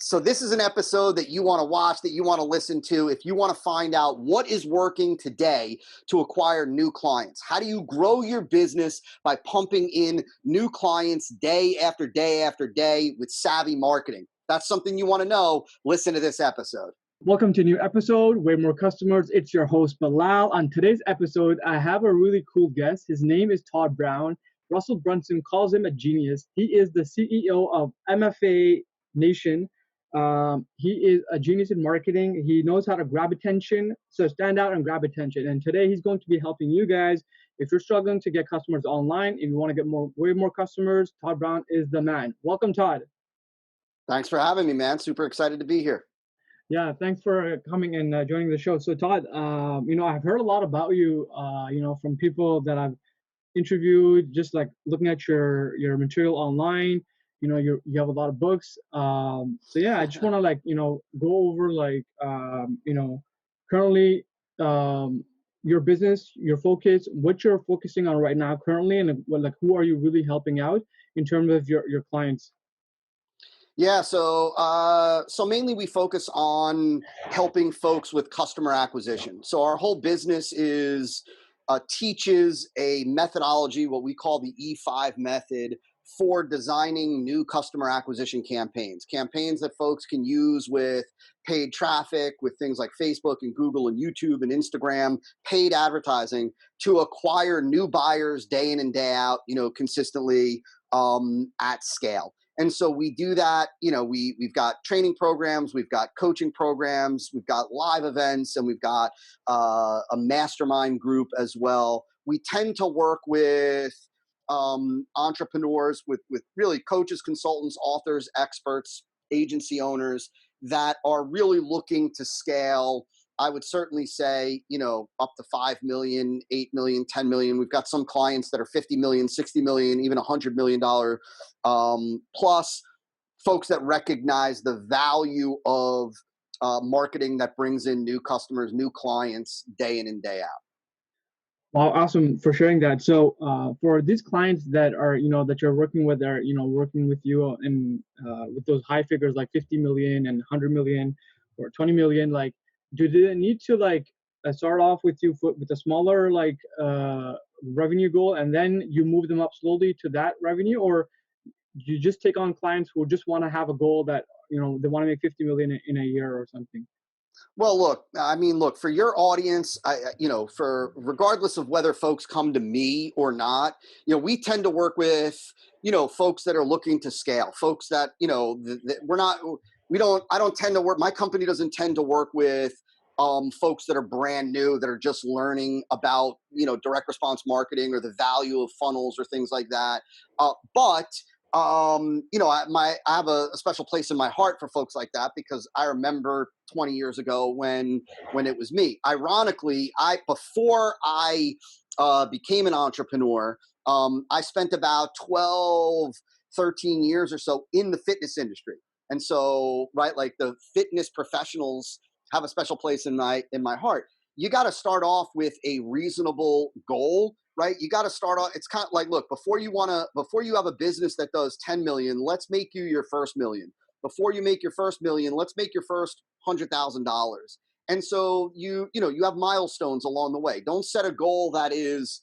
So this is an episode that you want to watch, that you want to listen to if you want to find out what is working today to acquire new clients. How do you grow your business by pumping in new clients day after day after day with savvy marketing? That's something you want to know. Listen to this episode. Welcome to a new episode, Way More Customers. It's your host, Bilal. On today's episode, I have a really cool guest. His name is Todd Brown. Russell Brunson calls him a genius. He is the CEO of MFA Nation. He is a genius in marketing. He knows how to grab attention, so stand out and grab attention. And today he's going to be helping you guys. If you're struggling to get customers online, if you want to get way more customers, Todd Brown is the man. Welcome, Todd. Thanks for having me, man. Super excited to be here. Yeah, thanks for coming and joining the show. So, Todd, I've heard a lot about you, from people that I've interviewed, just like looking at your material online. You have a lot of books. I just want to go over currently your business, your focus, what you're focusing on right now currently, and who are you really helping out in terms of your clients. Yeah, so mainly we focus on helping folks with customer acquisition. So our whole business teaches a methodology, what we call the E5 method, for designing new customer acquisition campaigns that folks can use with paid traffic, with things like Facebook and Google and YouTube and Instagram, paid advertising to acquire new buyers day in and day out, consistently at scale. And so we do that, we've got training programs, we've got coaching programs, we've got live events, and we've got a mastermind group as well. We tend to work with entrepreneurs, with really coaches, consultants, authors, experts, agency owners that are really looking to scale. I would certainly say, up to 5 million, 8 million, 10 million. We've got some clients that are 50 million, 60 million, even $100 million plus, folks that recognize the value of marketing that brings in new customers, new clients day in and day out. Wow, awesome for sharing that. So for these clients that are, that you're working with, are, working with you and with those high figures like 50 million and 100 million or 20 million, do they need to start off with you with a smaller revenue goal, and then you move them up slowly to that revenue, or you just take on clients who just want to have a goal that they want to make 50 million in a year or something? Well, look, for your audience, for regardless of whether folks come to me or not, we tend to work with, folks that are looking to scale, folks that, my company doesn't tend to work with folks that are brand new, that are just learning about, direct response marketing or the value of funnels or things like that. I have a special place in my heart for folks like that, because I remember 20 years ago when it was me. Ironically, before I became an entrepreneur, I spent about 12, 13 years or so in the fitness industry. And so, the fitness professionals have a special place in my heart. You got to start off with a reasonable goal, right? You got to start off. It's kind of like, look, before you have a business that does 10 million, let's make you your first million. Before you make your first million, let's make your first $100,000. And so you have milestones along the way. Don't set a goal that is,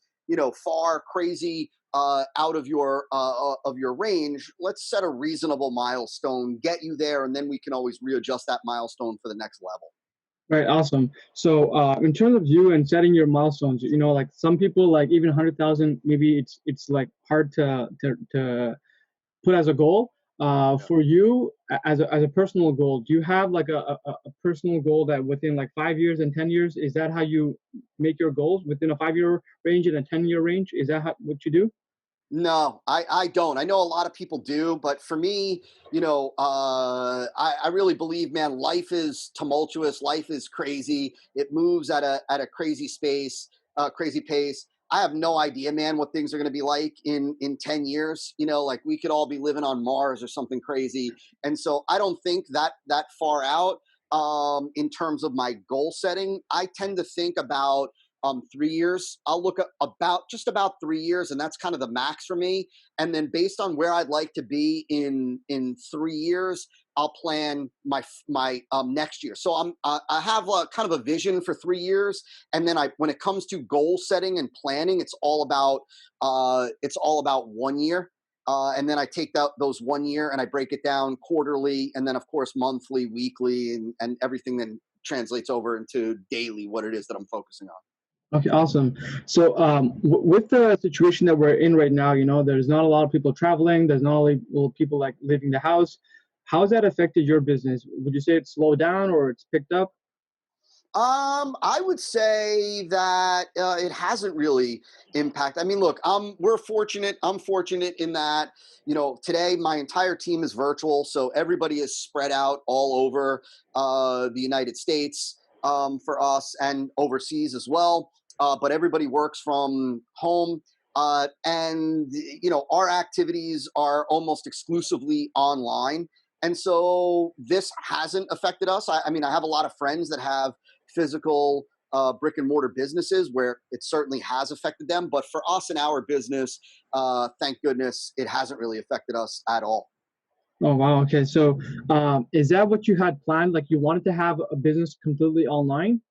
far crazy out of your range. Let's set a reasonable milestone, get you there, and then we can always readjust that milestone for the next level. Right, awesome. So in terms of you and setting your milestones, some people even 100,000, maybe it's hard to put as a goal. For you as a personal goal, do you have a personal goal that within 5 years and 10 years, is that how you make your goals, within a 5-year range and a 10-year range? Is that what you do? No, I don't. I know a lot of people do, but for me, I really believe, man, life is tumultuous. Life is crazy. It moves at a crazy pace. I have no idea, man, what things are going to be like in 10 years. We could all be living on Mars or something crazy. And so I don't think that far out in terms of my goal setting. I tend to think about 3 years. I'll look at just about 3 years, and that's kind of the max for me. And then based on where I'd like to be in 3 years, I'll plan my next year. So I have kind of a vision for 3 years, and then when it comes to goal setting and planning, it's all about 1 year. And then I take those 1 year and I break it down quarterly, and then of course monthly, weekly, and everything then translates over into daily what it is that I'm focusing on. Okay, awesome. So, with the situation that we're in right now, there's not a lot of people traveling. There's not a lot of people like leaving the house. How's that affected your business? Would you say it's slowed down or it's picked up? I would say that it hasn't really impacted. I mean, look, we're fortunate. I'm fortunate in that, today my entire team is virtual, so everybody is spread out all over the United States, for us, and overseas as well. But everybody works from home, and our activities are almost exclusively online. And so this hasn't affected us. I mean, I have a lot of friends that have physical brick and mortar businesses where it certainly has affected them. But for us in our business, thank goodness it hasn't really affected us at all. Oh, wow. Okay. So, is that what you had planned? Like you wanted to have a business completely online?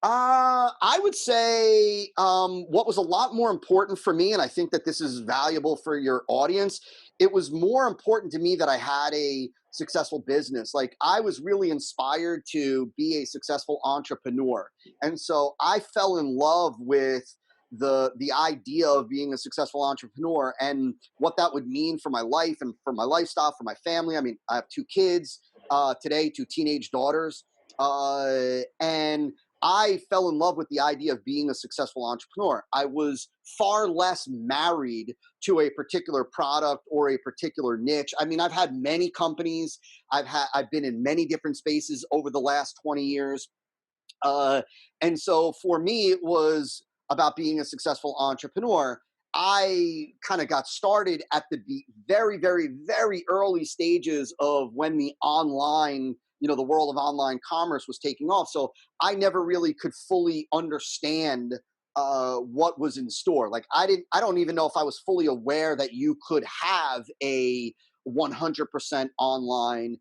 I would say what was a lot more important for me, and I think that this is valuable for your audience, it was more important to me that I had a successful business. Like I was really inspired to be a successful entrepreneur. And so I fell in love with the idea of being a successful entrepreneur and what that would mean for my life and for my lifestyle, for my family. I mean, I have 2 kids today, 2 teenage daughters. And I fell in love with the idea of being a successful entrepreneur. I was far less married to a particular product or a particular niche. I mean, I've had many companies. I've been in many different spaces over the last 20 years. Uh, and so for me, it was about being a successful entrepreneur. I kind of got started at the very, very, very early stages of when the world of online commerce was taking off. So I never really could fully understand what was in store. Like I don't even know if I was fully aware that you could have a 100% online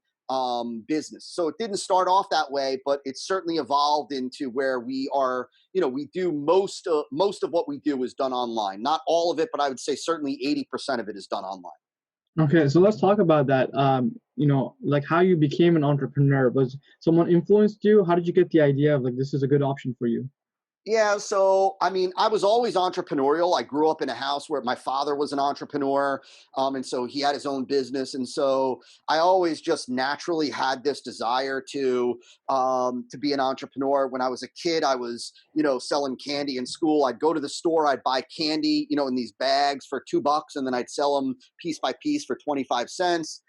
business. So it didn't start off that way, but it certainly evolved into where we are. We do most of what we do is done online. Not all of it, but I would say certainly 80% of it is done online. Okay, so let's talk about that. Like how you became an entrepreneur. Was someone influenced you? How did you get the idea of like this is a good option for you? Yeah, so I mean, I was always entrepreneurial. I grew up in a house where my father was an entrepreneur, and so he had his own business, and so I always just naturally had this desire to be an entrepreneur. When I was a kid, I was selling candy in school. I'd go to the store, I'd buy candy, in these bags for $2, and then I'd sell them piece by piece for 25 cents.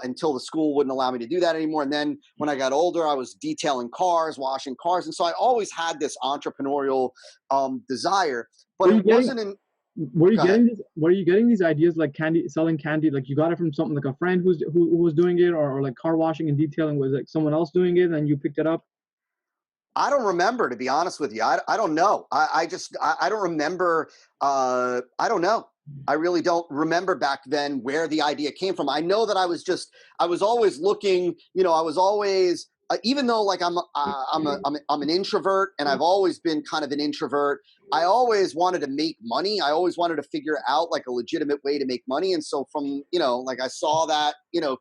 Until the school wouldn't allow me to do that anymore. And then when I got older, I was detailing cars, washing cars. And so I always had this entrepreneurial desire, but Were you it getting wasn't in, were you go ahead. getting this were you getting these ideas like candy selling candy like you got it from something like a friend who was doing it or like car washing and detailing was like someone else doing it and you picked it up? I don't remember, to be honest with you. I don't know. I don't remember. I don't know. I really don't remember back then where the idea came from. I know that I was always looking, I was always, even though like I'm an introvert and I've always been kind of an introvert. I always wanted to make money. I always wanted to figure out like a legitimate way to make money. And so from, like I saw that,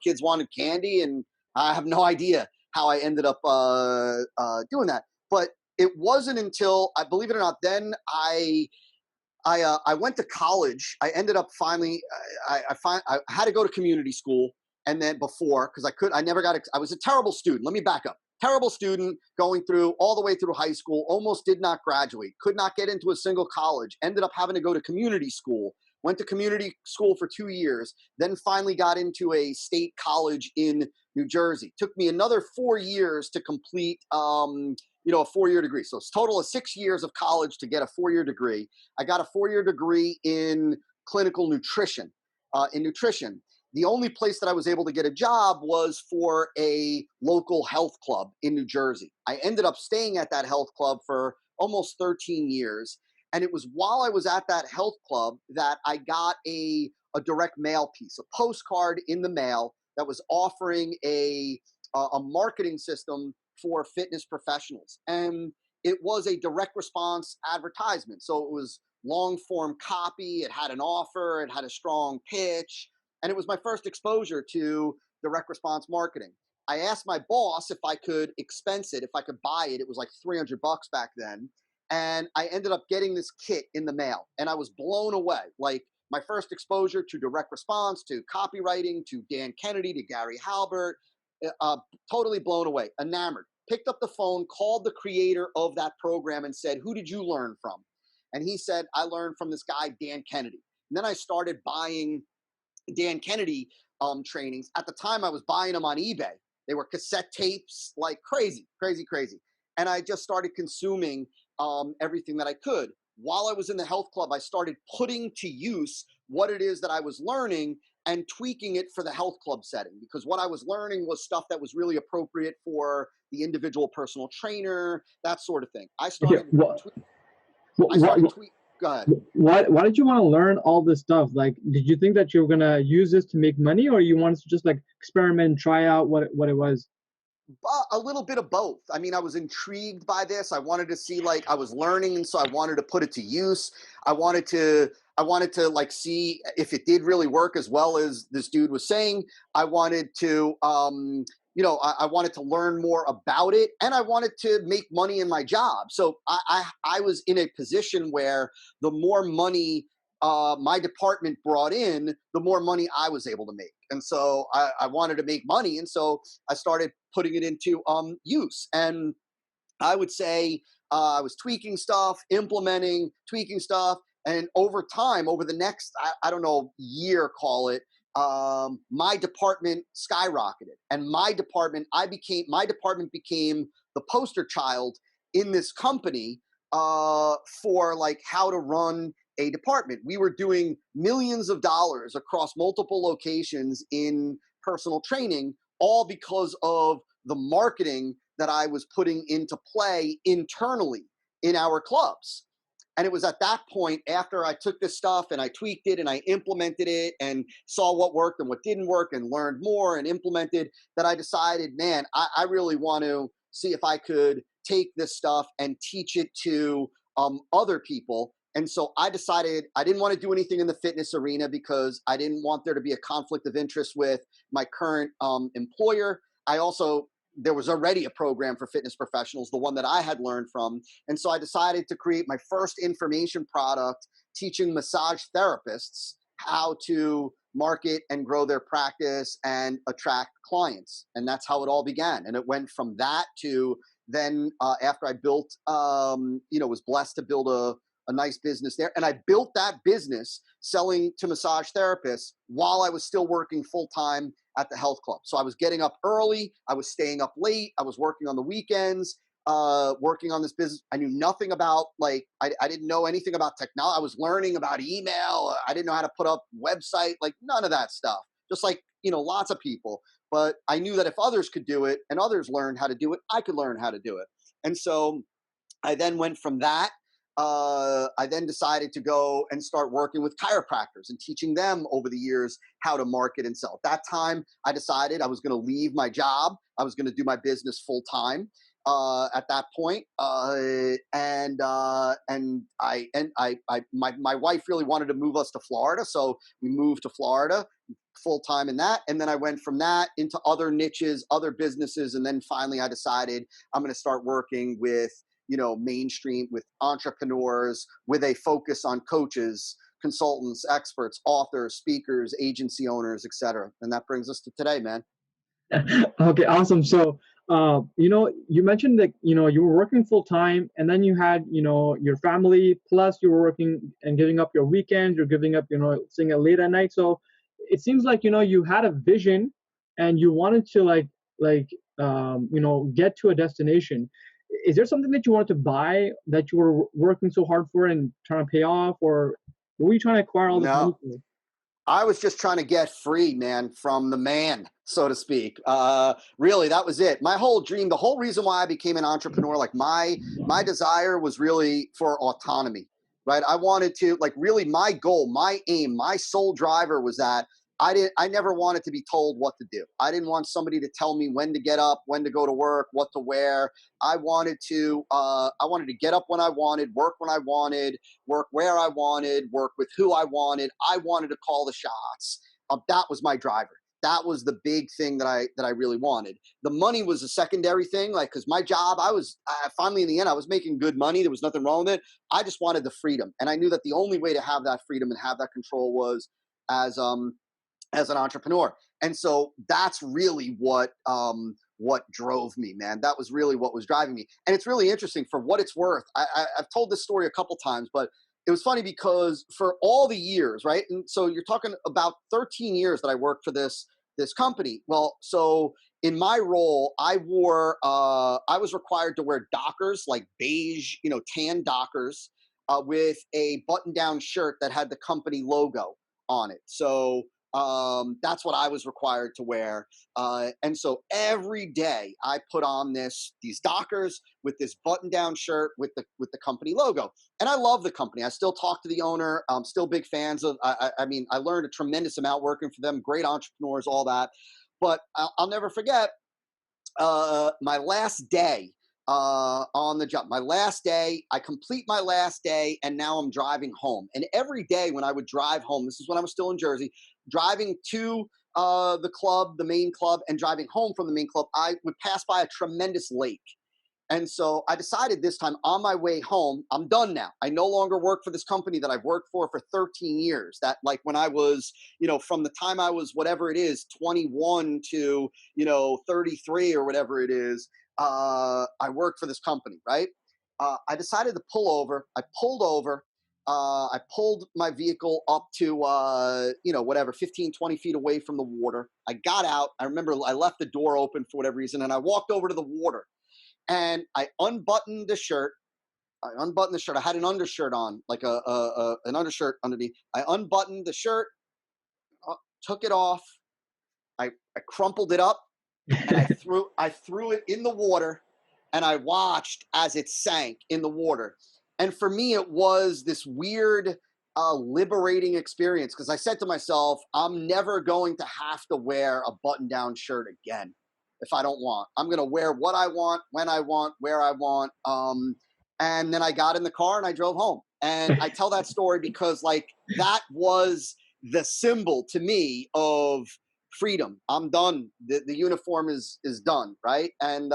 kids wanted candy, and I have no idea how I ended up doing that. But it wasn't until, I believe it or not, then I went to college. I ended up finally I had to go to community school, and then before, because I never got I was a terrible student. Let me back up. Terrible student, going through all the way through high school, almost did not graduate, could not get into a single college, ended up having to go to community school. Went to community school for 2 years, then finally got into a state college in New Jersey. Took me another 4 years to complete a 4 year degree. So it's a total of 6 years of college to get a 4 year degree. I got a 4 year degree in clinical nutrition. In nutrition, the only place that I was able to get a job was for a local health club in New Jersey. I ended up staying at that health club for almost 13 years. And it was while I was at that health club that I got a direct mail piece, a postcard in the mail that was offering a marketing system for fitness professionals. And it was a direct response advertisement. So it was long form copy, it had an offer, it had a strong pitch, and it was my first exposure to direct response marketing. I asked my boss if I could expense it, if I could buy it. It was like $300 back then. And I ended up getting this kit in the mail, and I was blown away. Like, my first exposure to direct response, to copywriting, to Dan Kennedy, to Gary Halbert, totally blown away, enamored. Picked up the phone, called the creator of that program and said, "Who did you learn from?" And he said, "I learned from this guy, Dan Kennedy." And then I started buying Dan Kennedy trainings. At the time, I was buying them on eBay. They were cassette tapes, like crazy, crazy, crazy. And I just started consuming everything that I could. While I was in the health club, I started putting to use what it is that I was learning and tweaking it for the health club setting, because what I was learning was stuff that was really appropriate for the individual personal trainer, that sort of thing. I Okay, started tweet. Go ahead. why did you want to learn all this stuff? Like, did you think that you were gonna use this to make money, or you wanted to just like experiment and try out what it was? A little bit of both. I mean, I was intrigued by this. I wanted to see, like, I was learning, and so I wanted to put it to use. I wanted to like see if it did really work as well as this dude was saying. I wanted to I wanted to learn more about it, and I wanted to make money in my job. So I was in a position where the more money my department brought in, the more money I was able to make. And so I wanted to make money. And so I started putting it into use. And I would say I was tweaking stuff, implementing, tweaking stuff. And over time, over the next, I don't know, year, call it, my department skyrocketed. And my department became the poster child in this company for like how to run a department. We were doing millions of dollars across multiple locations in personal training, all because of the marketing that I was putting into play internally in our clubs. And it was at that point, after I took this stuff and I tweaked it and I implemented it and saw what worked and what didn't work and learned more and implemented, that I decided, man, I really want to see if I could take this stuff and teach it to other people. And so I decided I didn't want to do anything in the fitness arena because I didn't want there to be a conflict of interest with my current employer. There was already a program for fitness professionals, the one that I had learned from. And so I decided to create my first information product teaching massage therapists how to market and grow their practice and attract clients. And that's how it all began. And it went from that to then after I built, was blessed to build a nice business there. And I built that business selling to massage therapists while I was still working full-time at the health club. So I was getting up early, I was staying up late, I was working on the weekends, working on this business. I knew nothing about, I didn't know anything about technology. I was learning about email. I didn't know how to put up website, like none of that stuff. Just like, lots of people. But I knew that if others could do it and others learned how to do it, I could learn how to do it. And so I then went from that. I then decided to go and start working with chiropractors and teaching them over the years how to market and sell. At that time, I decided I was going to leave my job. I was going to do my business full time at that point. My wife really wanted to move us to Florida, so we moved to Florida full time in that. And then I went from that into other niches, other businesses, and then finally I decided I'm going to start working with mainstream, with entrepreneurs, with a focus on coaches, consultants, experts, authors, speakers, agency owners, etc. And that brings us to today, man. Okay, awesome. So, you mentioned that, you were working full time, and then you had, your family, plus you were working and giving up your weekends, you're giving up, staying at late at night. So it seems like, you had a vision and you wanted to get to a destination. Is there something that you wanted to buy that you were working so hard for and trying to pay off, or what were you trying to acquire all this money for? I was just trying to get free, man, from the man, so to speak. Really, that was it. My whole dream, the whole reason why I became an entrepreneur, like my desire was really for autonomy, right? I wanted to, really, my goal, my aim, my sole driver was that I never wanted to be told what to do. I didn't want somebody to tell me when to get up, when to go to work, what to wear. I wanted to get up when I wanted, work when I wanted, work where I wanted, work with who I wanted. I wanted to call the shots. That was my driver. That was the big thing that I really wanted. The money was a secondary thing, like, because my job, finally in the end, I was making good money. There was nothing wrong with it. I just wanted the freedom, and I knew that the only way to have that freedom and have that control was as as an entrepreneur. And so that's really what drove me, man. That was really what was driving me. And it's really interesting, for what it's worth. I've told this story a couple times, but it was funny because for all the years, right? And so you're talking about 13 years that I worked for this company. Well, so in my role, I was required to wear Dockers, like beige, tan Dockers, with a button-down shirt that had the company logo on it. So that's what I was required to wear. And so every day I put on these Dockers with this button-down shirt with the company logo. And I love the company. I still talk to the owner. I'm still big fans of. I mean, I learned a tremendous amount working for them. Great entrepreneurs, all that. But I'll never forget my last day on the job. My last day, I complete my last day, and now I'm driving home. And every day when I would drive home, this is when I was still in Jersey, driving to the club, the main club, and driving home from the main club, I would pass by a tremendous lake. And so I decided this time, on my way home, I'm done now. I no longer work for this company that I've worked for 13 years. That, like, when I was, from the time I was, whatever it is, 21 to, 33 or whatever it is, I worked for this company, right? I decided to pull over. I pulled over. I pulled my vehicle up to, whatever, 15, 20 feet away from the water. I got out. I remember I left the door open for whatever reason, and I walked over to the water. And I unbuttoned the shirt. I had an undershirt on, like an undershirt underneath. I unbuttoned the shirt, took it off. I crumpled it up, and I threw it in the water, and I watched as it sank in the water. And for me, it was this weird, liberating experience, because I said to myself, I'm never going to have to wear a button-down shirt again. If I don't want, I'm going to wear what I want, when I want, where I want. And then I got in the car and I drove home. And I tell that story because, like, that was the symbol to me of freedom. I'm done. The uniform is done, right? And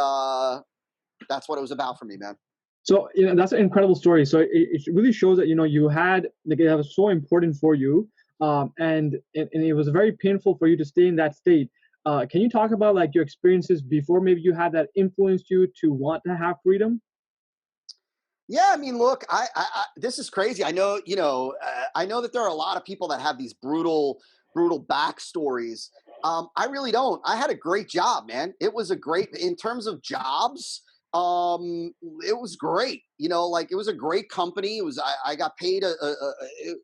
that's what it was about for me, man. So that's an incredible story. So it really shows that you had, like, it was so important for you, and it was very painful for you to stay in that state. Can you talk about, like, your experiences before maybe you had that influenced you to want to have freedom? Yeah, I mean, look, this is crazy. I know, I know that there are a lot of people that have these brutal backstories. I really don't. I had a great job, man. It was in terms of jobs. It was great. Like, it was a great company. I got paid.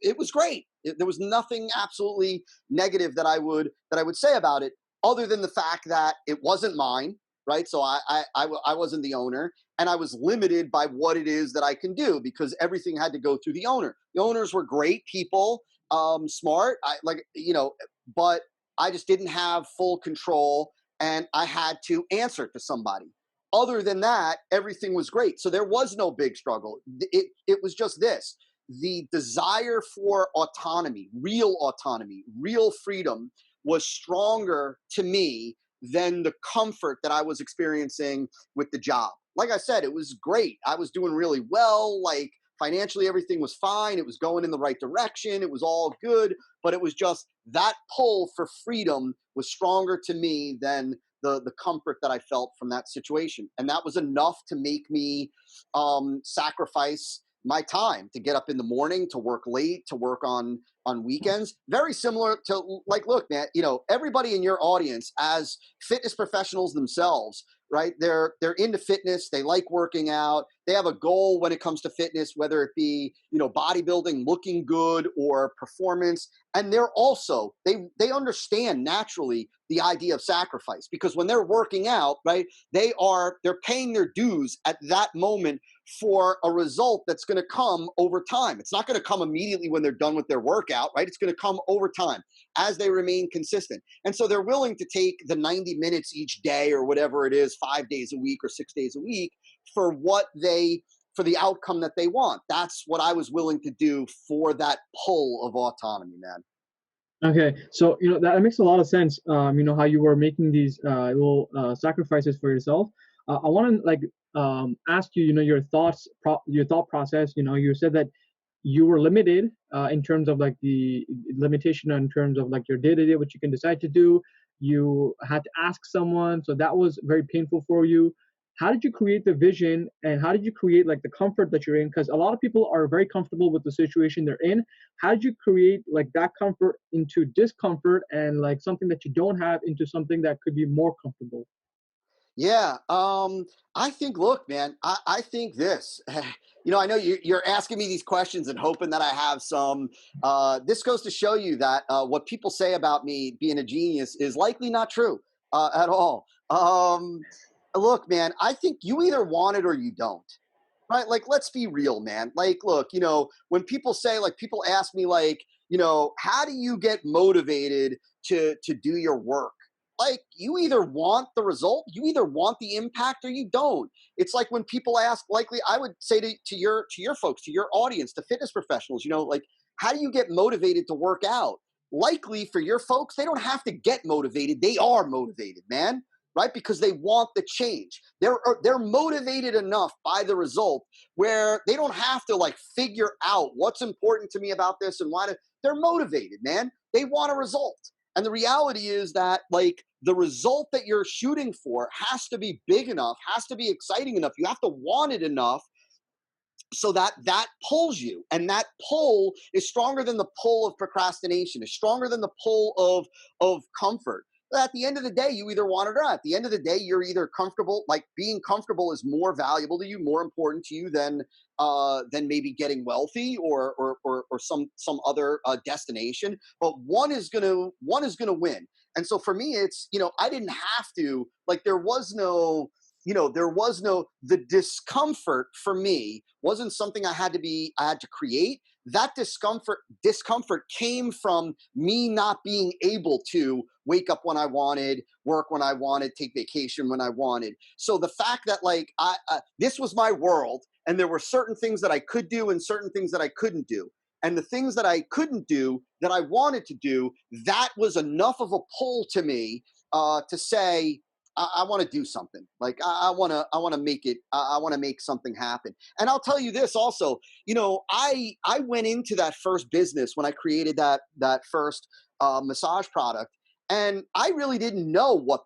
It was great. There was nothing absolutely negative that I would say about it, other than the fact that it wasn't mine, right? So I wasn't the owner, and I was limited by what it is that I can do, because everything had to go through the owner. The owners were great people, smart, but I just didn't have full control, and I had to answer to somebody. Other than that, everything was great. So there was no big struggle. It was just this: the desire for autonomy, real freedom, was stronger to me than the comfort that I was experiencing with the job. Like I said, it was great. I was doing really well. Like, financially, everything was fine. It was going in the right direction. It was all good. But it was just that pull for freedom was stronger to me than the comfort that I felt from that situation. And that was enough to make me sacrifice my time to get up in the morning, to work late, to work on weekends. Very similar to, like, look, man, everybody in your audience, as fitness professionals themselves, right? They're into fitness. They like working out. They have a goal when it comes to fitness, whether it be, bodybuilding, looking good, or performance. And they're also, they understand naturally the idea of sacrifice, because when they're working out, right, they're paying their dues at that moment for a result that's going to come over time. It's not going to come immediately when they're done with their workout. out, right? It's going to come over time as they remain consistent. And so they're willing to take the 90 minutes each day or whatever it is, 5 days a week or 6 days a week for for the outcome that they want. That's what I was willing to do for that pull of autonomy, man. Okay, so that makes a lot of sense. How you were making these little sacrifices for yourself. I want to ask you, your your thought process. You said that you were limited in terms of like the limitation in terms of like your day to day, what you can decide to do. You had to ask someone, so that was very painful for you. How did you create the vision, and how did you create like the comfort that you're in? Because a lot of people are very comfortable with the situation they're in. How did you create like that comfort into discomfort, and like something that you don't have into something that could be more comfortable? Yeah. I think, look, man, I think this, I know you're asking me these questions and hoping that I have some. This goes to show you that what people say about me being a genius is likely not true at all. Look, man, I think you either want it or you don't. Right? Like, let's be real, man. Like, look, when people say, like, people ask me, like, how do you get motivated to do your work? Like, you either want the result, you either want the impact, or you don't. It's like when people ask, likely, I would say to your folks, to your audience, to fitness professionals, like, how do you get motivated to work out? Likely for your folks, they don't have to get motivated; they are motivated, man, right? Because they want the change. They're motivated enough by the result where they don't have to like figure out what's important to me about this and why. They're motivated, man. They want a result. And the reality is that like the result that you're shooting for has to be big enough, has to be exciting enough. You have to want it enough so that pulls you, and that pull is stronger than the pull of procrastination, is stronger than the pull of comfort. But at the end of the day, you either want it or not. At the end of the day, you're either comfortable, like being comfortable is more valuable to you, more important to you than maybe getting wealthy or some other destination. But one is gonna win. And so for me, it's I didn't have to, like, there was no the discomfort for me wasn't something I had to create. That discomfort came from me not being able to wake up when I wanted, work when I wanted, take vacation when I wanted. So the fact that like this was my world, and there were certain things that I could do and certain things that I couldn't do, and the things that I couldn't do that I wanted to do, that was enough of a pull to me to say I want to do something. Like I want to make it. I want to make something happen. And I'll tell you this also. I went into that first business when I created that first massage product, and I really didn't know what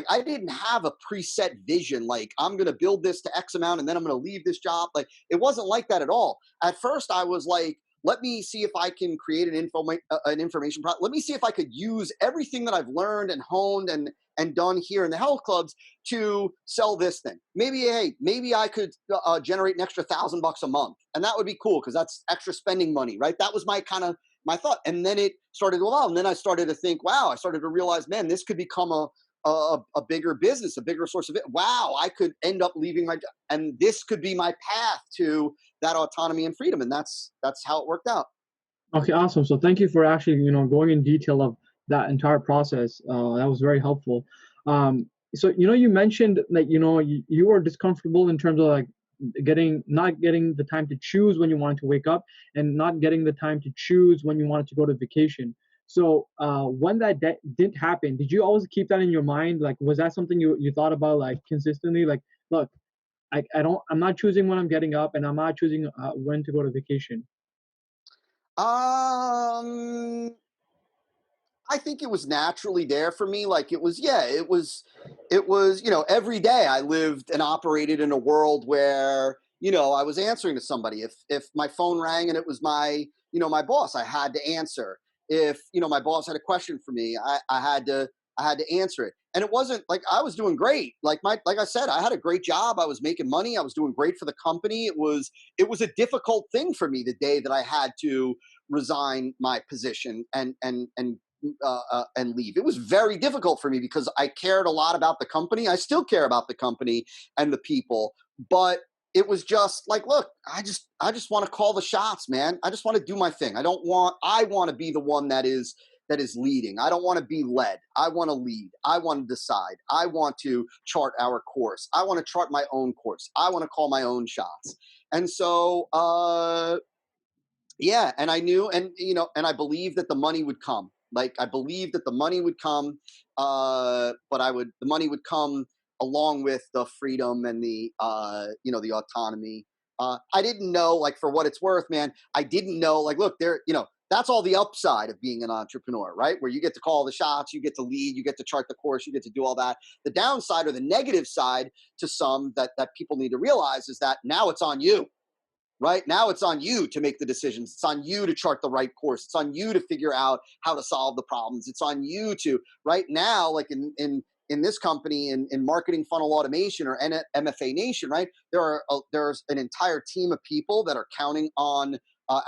I didn't have a preset vision. Like, I'm going to build this to X amount and then I'm going to leave this job. Like, it wasn't like that at all. At first, I was like, let me see if I can create an information product. Let me see if I could use everything that I've learned and honed and done here in the health clubs to sell this thing. Maybe I could generate an extra $1,000 a month, and that would be cool because that's extra spending money, right? That was my thought. And then it started to evolve. And then I started to think, wow, I started to realize, man, this could become a bigger business, a bigger source of it. Wow, I could end up leaving my job, and this could be my path to that autonomy and freedom. And that's how it worked out. Okay, awesome. So thank you for actually, going in detail of that entire process. That was very helpful. So you mentioned that you were discomfortable in terms of like not getting the time to choose when you wanted to wake up, and not getting the time to choose when you wanted to go to vacation. So when that didn't happen, did you always keep that in your mind? Like, was that something you thought about like consistently? Like, look, I'm not choosing when I'm getting up, and I'm not choosing when to go to vacation. Um, I think it was naturally there for me. Like, it was, every day I lived and operated in a world where, I was answering to somebody. If my phone rang and it was my boss, I had to answer. If, my boss had a question for me, I had to answer it. And it wasn't like I was doing great. Like I said, I had a great job. I was making money. I was doing great for the company. It was a difficult thing for me the day that I had to resign my position and leave. It was very difficult for me because I cared a lot about the company. I still care about the company and the people, but it was just like, look, I just want to call the shots, man. I just want to do my thing. I want to be the one that is leading. I don't want to be led. I want to lead. I want to decide. I want to chart our course. I want to chart my own course. I want to call my own shots. And so, yeah, and I knew, and and I believed that the money would come. Like, I believed that the money would come, but the money would come along with the freedom and the the autonomy. I didn't know, like, for what it's worth, man. I didn't know, like, look, that's all the upside of being an entrepreneur, right? Where you get to call the shots, you get to lead, you get to chart the course, you get to do all that. The downside, or the negative side to some, that people need to realize, is that now it's on you. Right now, it's on you to make the decisions. It's on you to chart the right course. It's on you to figure out how to solve the problems. It's on you to, right now, like in this company, in marketing funnel automation, or MFA Nation, right? There's an entire team of people that are counting on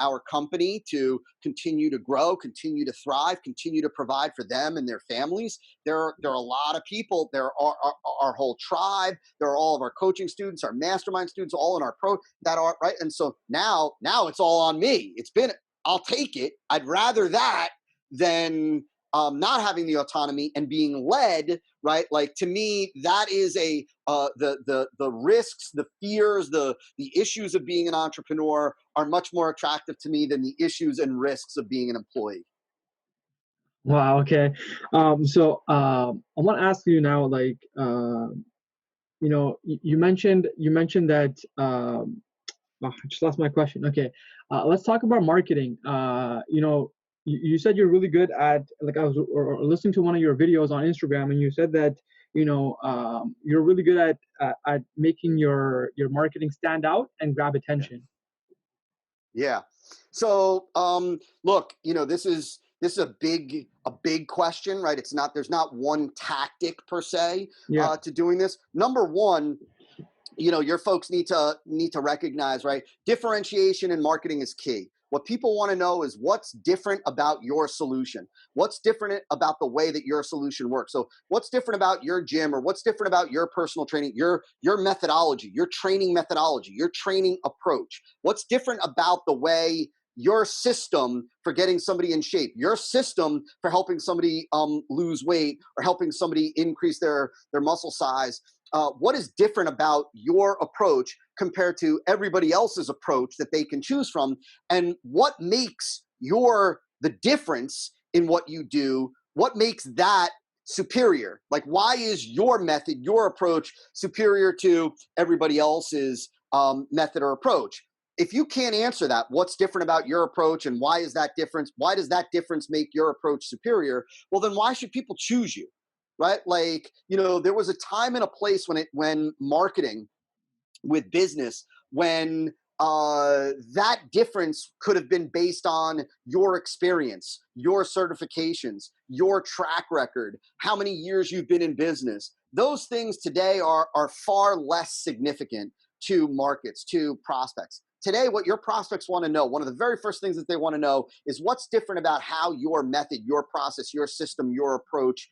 our company to continue to grow, continue to thrive, continue to provide for them and their families. There are a lot of people. There are our whole tribe. There are all of our coaching students, our mastermind students, all in our pro that are right. And so now it's all on me. I'll take it. I'd rather that than not having the autonomy and being led, right? Like, to me, that is the risks, the fears, the issues of being an entrepreneur are much more attractive to me than the issues and risks of being an employee. Wow. Okay. So I want to ask you now, like, you mentioned that. I just lost my question. Okay, let's talk about marketing. You said you're really good at, like, I was listening to one of your videos on Instagram, and you said that you're really good at making your marketing stand out and grab attention. Yeah. So, look, this is a big question, right? There's not one tactic per se to doing this. Number one, your folks need to recognize, right? Differentiation in marketing is key. What people want to know is what's different about your solution. What's different about the way that your solution works? So what's different about your gym, or what's different about your personal training, your methodology, your training methodology, your training approach? What's different about the way your system for getting somebody in shape, your system for helping somebody lose weight, or helping somebody increase their muscle size? What is different about your approach compared to everybody else's approach that they can choose from? And what makes the difference in what you do? What makes that superior? Like, why is your method, your approach, superior to everybody else's method or approach? If you can't answer that, what's different about your approach, and why is that difference? Why does that difference make your approach superior? Well, then why should people choose you? Right? Like, there was a time and a place when marketing with business, when that difference could have been based on your experience, your certifications, your track record, how many years you've been in business. Those things today are far less significant to markets, to prospects. Today, what your prospects want to know, one of the very first things that they want to know, is what's different about how your method, your process, your system, your approach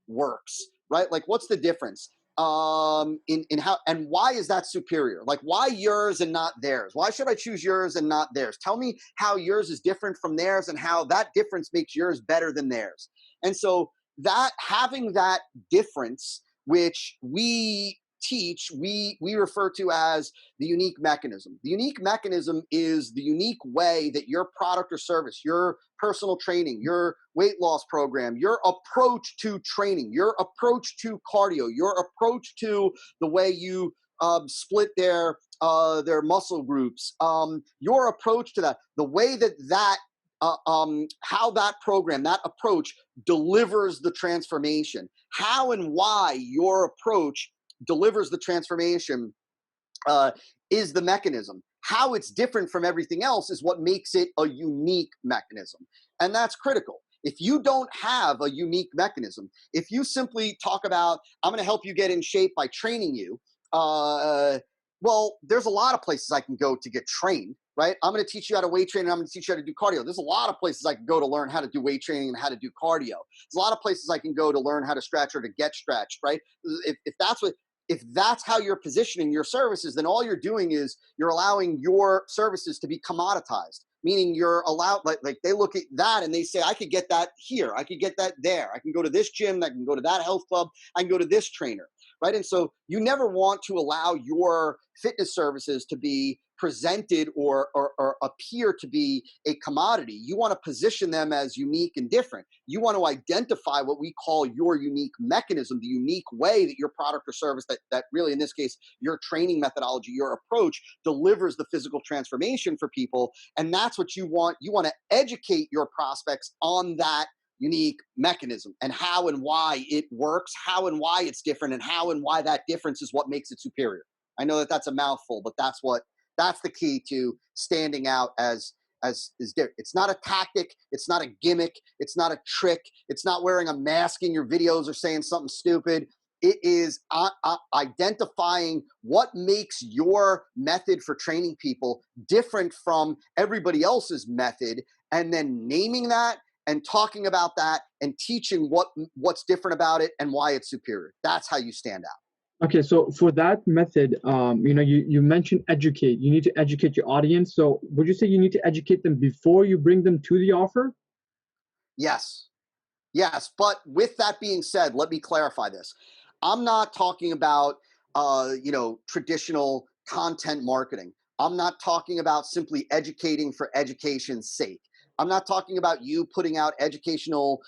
works, right? Like, what's the difference in how, and why is that superior? Like, why yours and not theirs? Why should I choose yours and not theirs? Tell me how yours is different from theirs, and how that difference makes yours better than theirs. And so that, having that difference, which we teach, we refer to as the unique mechanism. The unique mechanism is the unique way that your product or service, your personal training, your weight loss program, your approach to training, your approach to cardio, your approach to the way you split their muscle groups, your approach to that, the way that how that program, that approach delivers the transformation, how and why your approach delivers the transformation is the mechanism. How it's different from everything else is what makes it a unique mechanism. And that's critical. If you don't have a unique mechanism, if you simply talk about, I'm going to help you get in shape by training you, well, there's a lot of places I can go to get trained, right? I'm going to teach you how to weight train, and I'm going to teach you how to do cardio. There's a lot of places I can go to learn how to do weight training and how to do cardio. There's a lot of places I can go to learn how to stretch or to get stretched, right? If that's what, if that's how you're positioning your services, then all you're doing is you're allowing your services to be commoditized. Meaning you're allowed, like they look at that and they say, I could get that here, I could get that there, I can go to this gym, I can go to that health club, I can go to this trainer, right? And so you never want to allow your fitness services to be presented or appear to be a commodity. You want to position them as unique and different. You want to identify what we call your unique mechanism, the unique way that your product or service that really, in this case, your training methodology, your approach delivers the physical transformation for people. And that's what you want. You want to educate your prospects on that unique mechanism and how and why it works, how and why it's different, and how and why that difference is what makes it superior. I know that that's a mouthful, but that's the key to standing out as is different. It's not a tactic, it's not a gimmick, it's not a trick, it's not wearing a mask in your videos or saying something stupid. It is identifying what makes your method for training people different from everybody else's method, and then naming that and talking about that and teaching what's different about it and why it's superior. That's how you stand out. Okay, so for that method, you mentioned educate. You need to educate your audience. So would you say you need to educate them before you bring them to the offer? Yes. Yes. But with that being said, let me clarify this. I'm not talking about, traditional content marketing. I'm not talking about simply educating for education's sake. I'm not talking about you putting out educational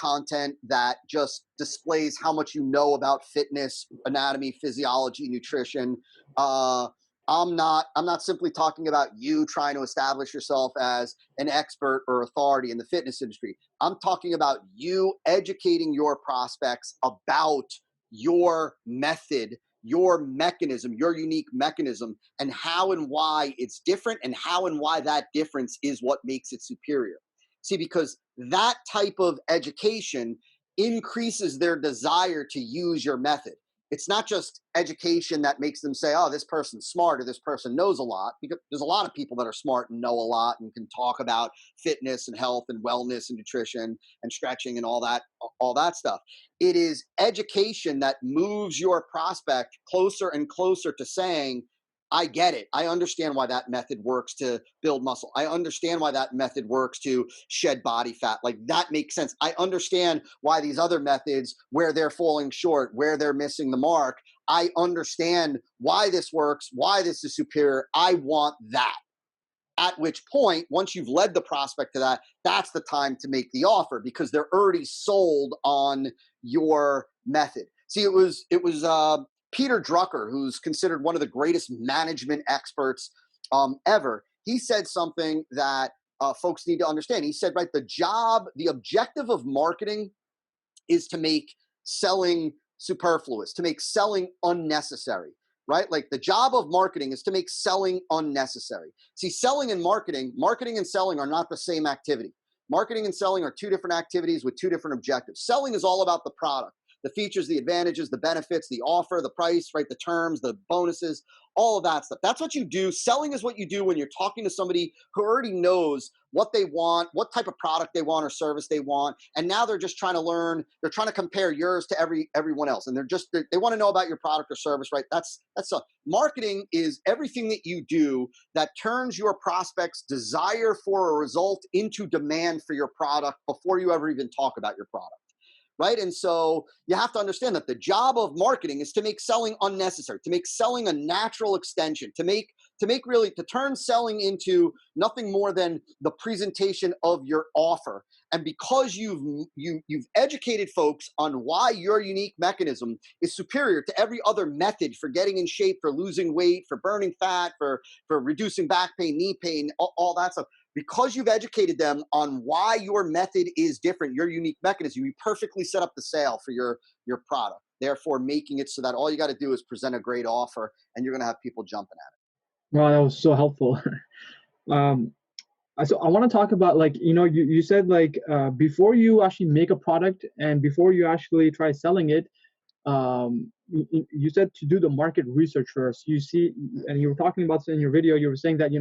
content that just displays how much you know about fitness, anatomy, physiology, nutrition. I'm not simply talking about you trying to establish yourself as an expert or authority in the fitness industry. I'm talking about you educating your prospects about your method, your mechanism, your unique mechanism, and how and why it's different, and how and why that difference is what makes it superior. See, because that type of education increases their desire to use your method. It's not just education that makes them say, oh, this person's smart or this person knows a lot, because there's a lot of people that are smart and know a lot and can talk about fitness and health and wellness and nutrition and stretching and all that stuff. It is education that moves your prospect closer and closer to saying, I get it. I understand why that method works to build muscle. I understand why that method works to shed body fat. Like, that makes sense. I understand why these other methods, where they're falling short, where they're missing the mark. I understand why this works, why this is superior. I want that. At which point, once you've led the prospect to that, that's the time to make the offer, because they're already sold on your method. See, it was Peter Drucker, who's considered one of the greatest management experts ever. He said something that folks need to understand. He said, right, the objective of marketing is to make selling superfluous, to make selling unnecessary, right? Like, the job of marketing is to make selling unnecessary. See, selling and marketing and selling are not the same activity. Marketing and selling are two different activities with two different objectives. Selling is all about the product, the features, the advantages, the benefits, the offer, the price, right? The terms, the bonuses, all of that stuff. That's what you do. Selling is what you do when you're talking to somebody who already knows what they want, what type of product they want or service they want. And now they're just trying to learn, they're trying to compare yours to everyone else. And they want to know about your product or service, right? That's marketing is everything that you do that turns your prospects' desire for a result into demand for your product before you ever even talk about your product. Right. And so you have to understand that the job of marketing is to make selling unnecessary, to make selling a natural extension, to turn selling into nothing more than the presentation of your offer. And because you've educated folks on why your unique mechanism is superior to every other method for getting in shape, for losing weight, for burning fat, for reducing back pain, knee pain, all that stuff. Because you've educated them on why your method is different, your unique mechanism, you perfectly set up the sale for your product, therefore making it so that all you got to do is present a great offer and you're going to have people jumping at it. Wow, that was so helpful. So I want to talk about, like, you said, like, before you actually make a product and before you actually try selling it, you said to do the market research first. You see, and you were talking about in your video, you were saying that,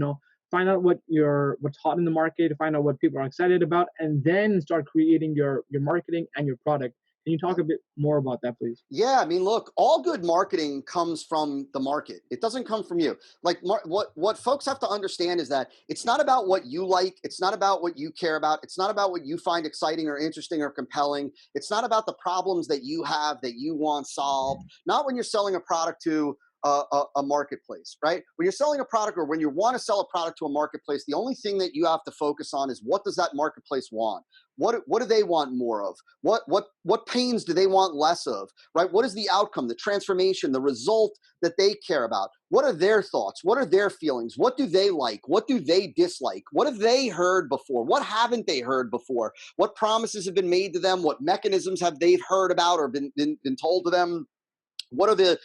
find out what's hot in the market, find out what people are excited about, and then start creating your marketing and your product. Can you talk a bit more about that, please? Yeah, I mean, look, all good marketing comes from the market. It doesn't come from you. Like what folks have to understand is that it's not about what you like. It's not about what you care about. It's not about what you find exciting or interesting or compelling. It's not about the problems that you have that you want solved. Not when you're selling a product to a marketplace, right? When you're selling a product or when you want to sell a product to a marketplace, the only thing that you have to focus on is what does that marketplace want? What do they want more of? What pains do they want less of? Right? What is the outcome, the transformation, the result that they care about? What are their thoughts? What are their feelings? What do they like? What do they dislike? What have they heard before? What haven't they heard before? What promises have been made to them? What mechanisms have they heard about or been told to them? What are the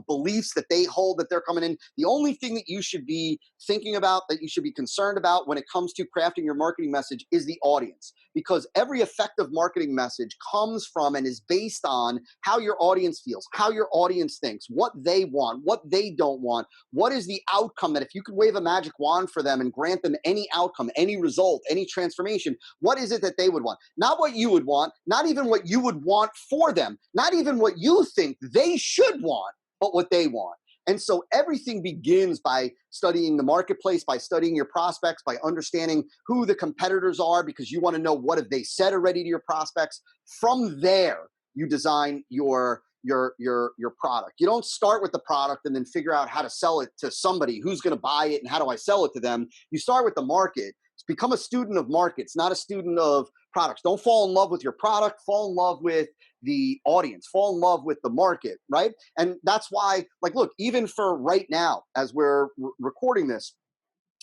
beliefs that they hold that they're coming in? The only thing that you should be thinking about, that you should be concerned about when it comes to crafting your marketing message is the audience, because every effective marketing message comes from and is based on how your audience feels, how your audience thinks, what they want, what they don't want, what is the outcome that if you could wave a magic wand for them and grant them any outcome, any result, any transformation, what is it that they would want? Not what you would want, not even what you would want for them, not even what you think they should want, but what they want. And so everything begins by studying the marketplace, by studying your prospects, by understanding who the competitors are, because you want to know what have they said already to your prospects. From there, you design your product. You don't start with the product and then figure out how to sell it to somebody who's going to buy it and how do I sell it to them. You start with the market. Become a student of markets, not a student of products. Don't fall in love with your product, fall in love with the audience, fall in love with the market, right? And that's why, like, look, even for right now, as we're recording this,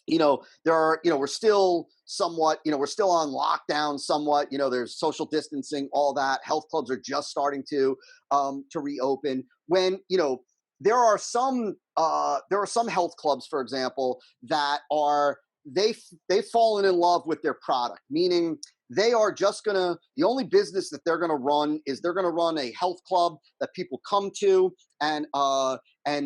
there are, we're still somewhat, we're still on lockdown somewhat, there's social distancing, all that. Health clubs are just starting to reopen. When, there are some health clubs, for example, that are, they've fallen in love with their product, meaning they are just the only business that they're gonna run is they're gonna run a health club that people come to, and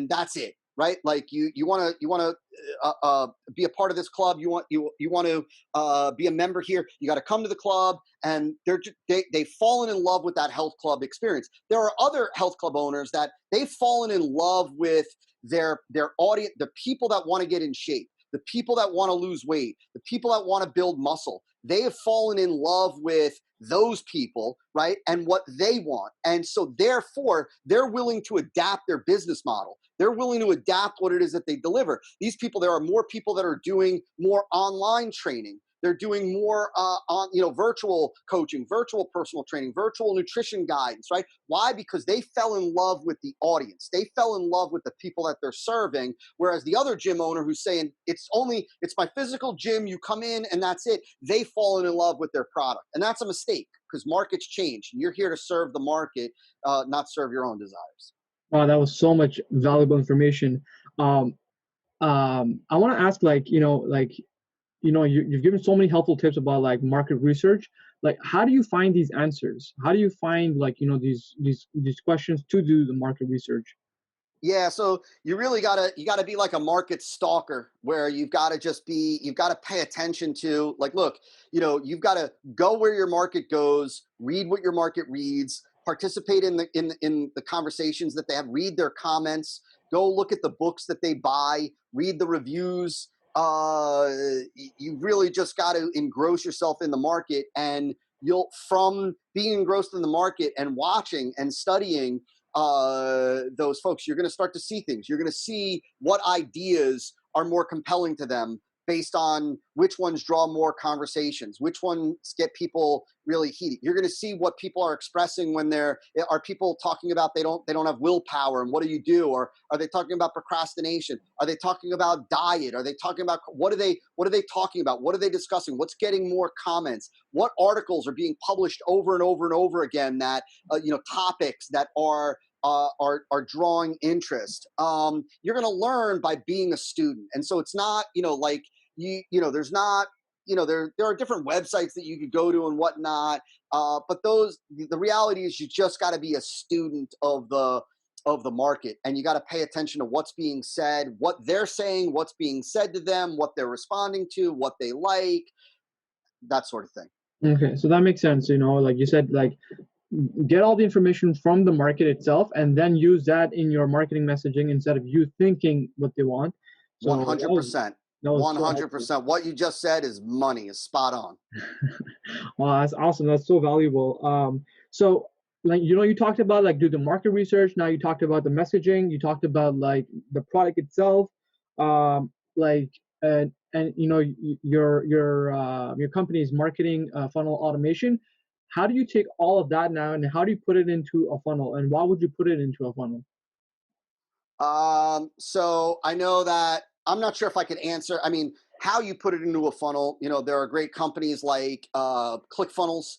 that's it, right? Like you want to be a part of this club. You want to be a member here. You got to come to the club, and they've fallen in love with that health club experience. There are other health club owners that they've fallen in love with their audience, the people that want to get in shape, the people that want to lose weight, the people that want to build muscle. They have fallen in love with those people, right? And what they want. And so therefore, they're willing to adapt their business model. They're willing to adapt what it is that they deliver. These people, there are more people that are doing more online training. They're doing more virtual coaching, virtual personal training, virtual nutrition guidance, right? Why? Because they fell in love with the audience. They fell in love with the people that they're serving. Whereas the other gym owner who's saying, it's my physical gym, you come in and that's it. They've fallen in love with their product. And that's a mistake, because markets change. And you're here to serve the market, not serve your own desires. Wow, that was so much valuable information. Um, I want to ask, you've given so many helpful tips about like market research. Like, how do you find these answers? How do you find these questions to do the market research? Yeah, so you really gotta be like a market stalker, where you've got to pay attention to, like, look, you've got to go where your market goes, read what your market reads, participate in the conversations that they have, read their comments, go look at the books that they buy, read the reviews. You really just got to engross yourself in the market, and from being engrossed in the market and watching and studying those folks, you're going to start to see things. You're going to see what ideas are more compelling to them, based on which ones draw more conversations, which ones get people really heated. You're going to see what people are expressing when are people talking about they don't have willpower, and what do you do? Or are they talking about procrastination? Are they talking about diet? Are they talking about what are they talking about? What are they discussing? What's getting more comments? What articles are being published over and over and over again that topics that are drawing interest. You're going to learn by being a student, and so it's not there's not there are different websites that you could go to and whatnot. But the reality is you just got to be a student of the market, and you got to pay attention to what's being said, what they're saying, what's being said to them, what they're responding to, what they like, that sort of thing. Okay, so that makes sense. Like you said, like get all the information from the market itself and then use that in your marketing messaging instead of you thinking what they want. So that was so helpful. 100%. What you just said is money, is spot on. Wow, that's awesome. That's so valuable. So like you talked about like do the market research. Now you talked about the messaging. You talked about like the product itself. Like and your company's marketing funnel automation. How do you take all of that now and how do you put it into a funnel? And why would you put it into a funnel? So I know that I'm not sure if I could answer. I mean, how you put it into a funnel. There are great companies like ClickFunnels,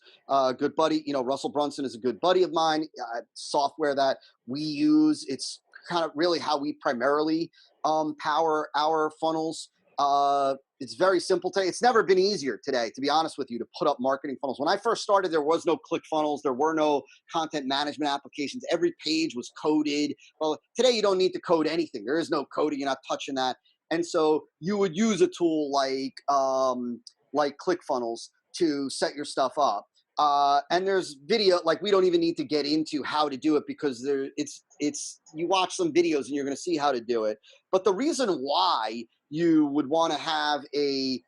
good buddy. Russell Brunson is a good buddy of mine. Software that we use. It's kind of really how we primarily power our funnels. It's very simple today. It's never been easier today, to be honest with you, to put up marketing funnels. When I first started, there was no ClickFunnels. There were no content management applications. Every page was coded. Well, today you don't need to code anything. There is no coding. You're not touching that. And so you would use a tool like ClickFunnels to set your stuff up. And there's video, like we don't even need to get into how to do it because it's you watch some videos and you're going to see how to do it. But the reason why you would want to have a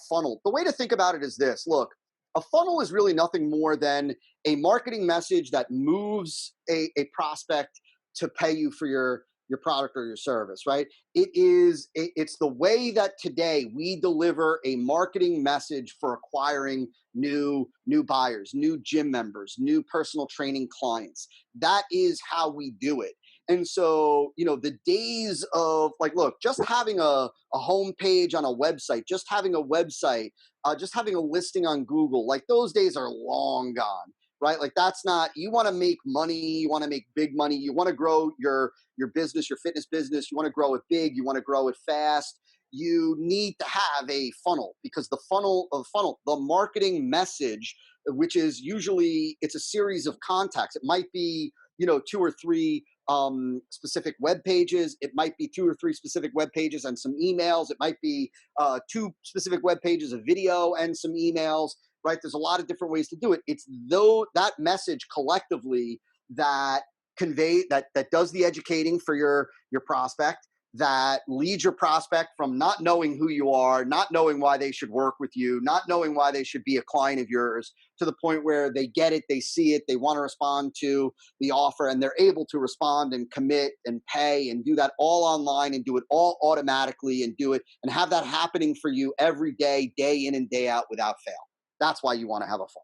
funnel, the way to think about it is this. Look, a funnel is really nothing more than a marketing message that moves a prospect to pay you for your product or your service, right? It's the way that today we deliver a marketing message for acquiring new buyers, new gym members, new personal training clients. That is how we do it. And so, the days of look, just having a home page on a website, just having a website, just having a listing on Google, like those days are long gone, right? Like that's not, you want to make money, you want to make big money, you want to grow your business, your fitness business, you want to grow it big, you want to grow it fast. You need to have a funnel because the the marketing message, which is usually it's a series of contacts. It might be, 2 or 3 specific web pages. It might be 2 or 3 specific web pages and some emails. It might be 2 specific web pages, a video and some emails, right? There's a lot of different ways to do it. It's that message collectively that that does the educating for your prospect, that leads your prospect from not knowing who you are, not knowing why they should work with you, not knowing why they should be a client of yours, to the point where they get it, they see it, they want to respond to the offer, and they're able to respond and commit and pay and do that all online and do it all automatically and do it and have that happening for you every day, day in and day out without fail. That's why you want to have a funnel.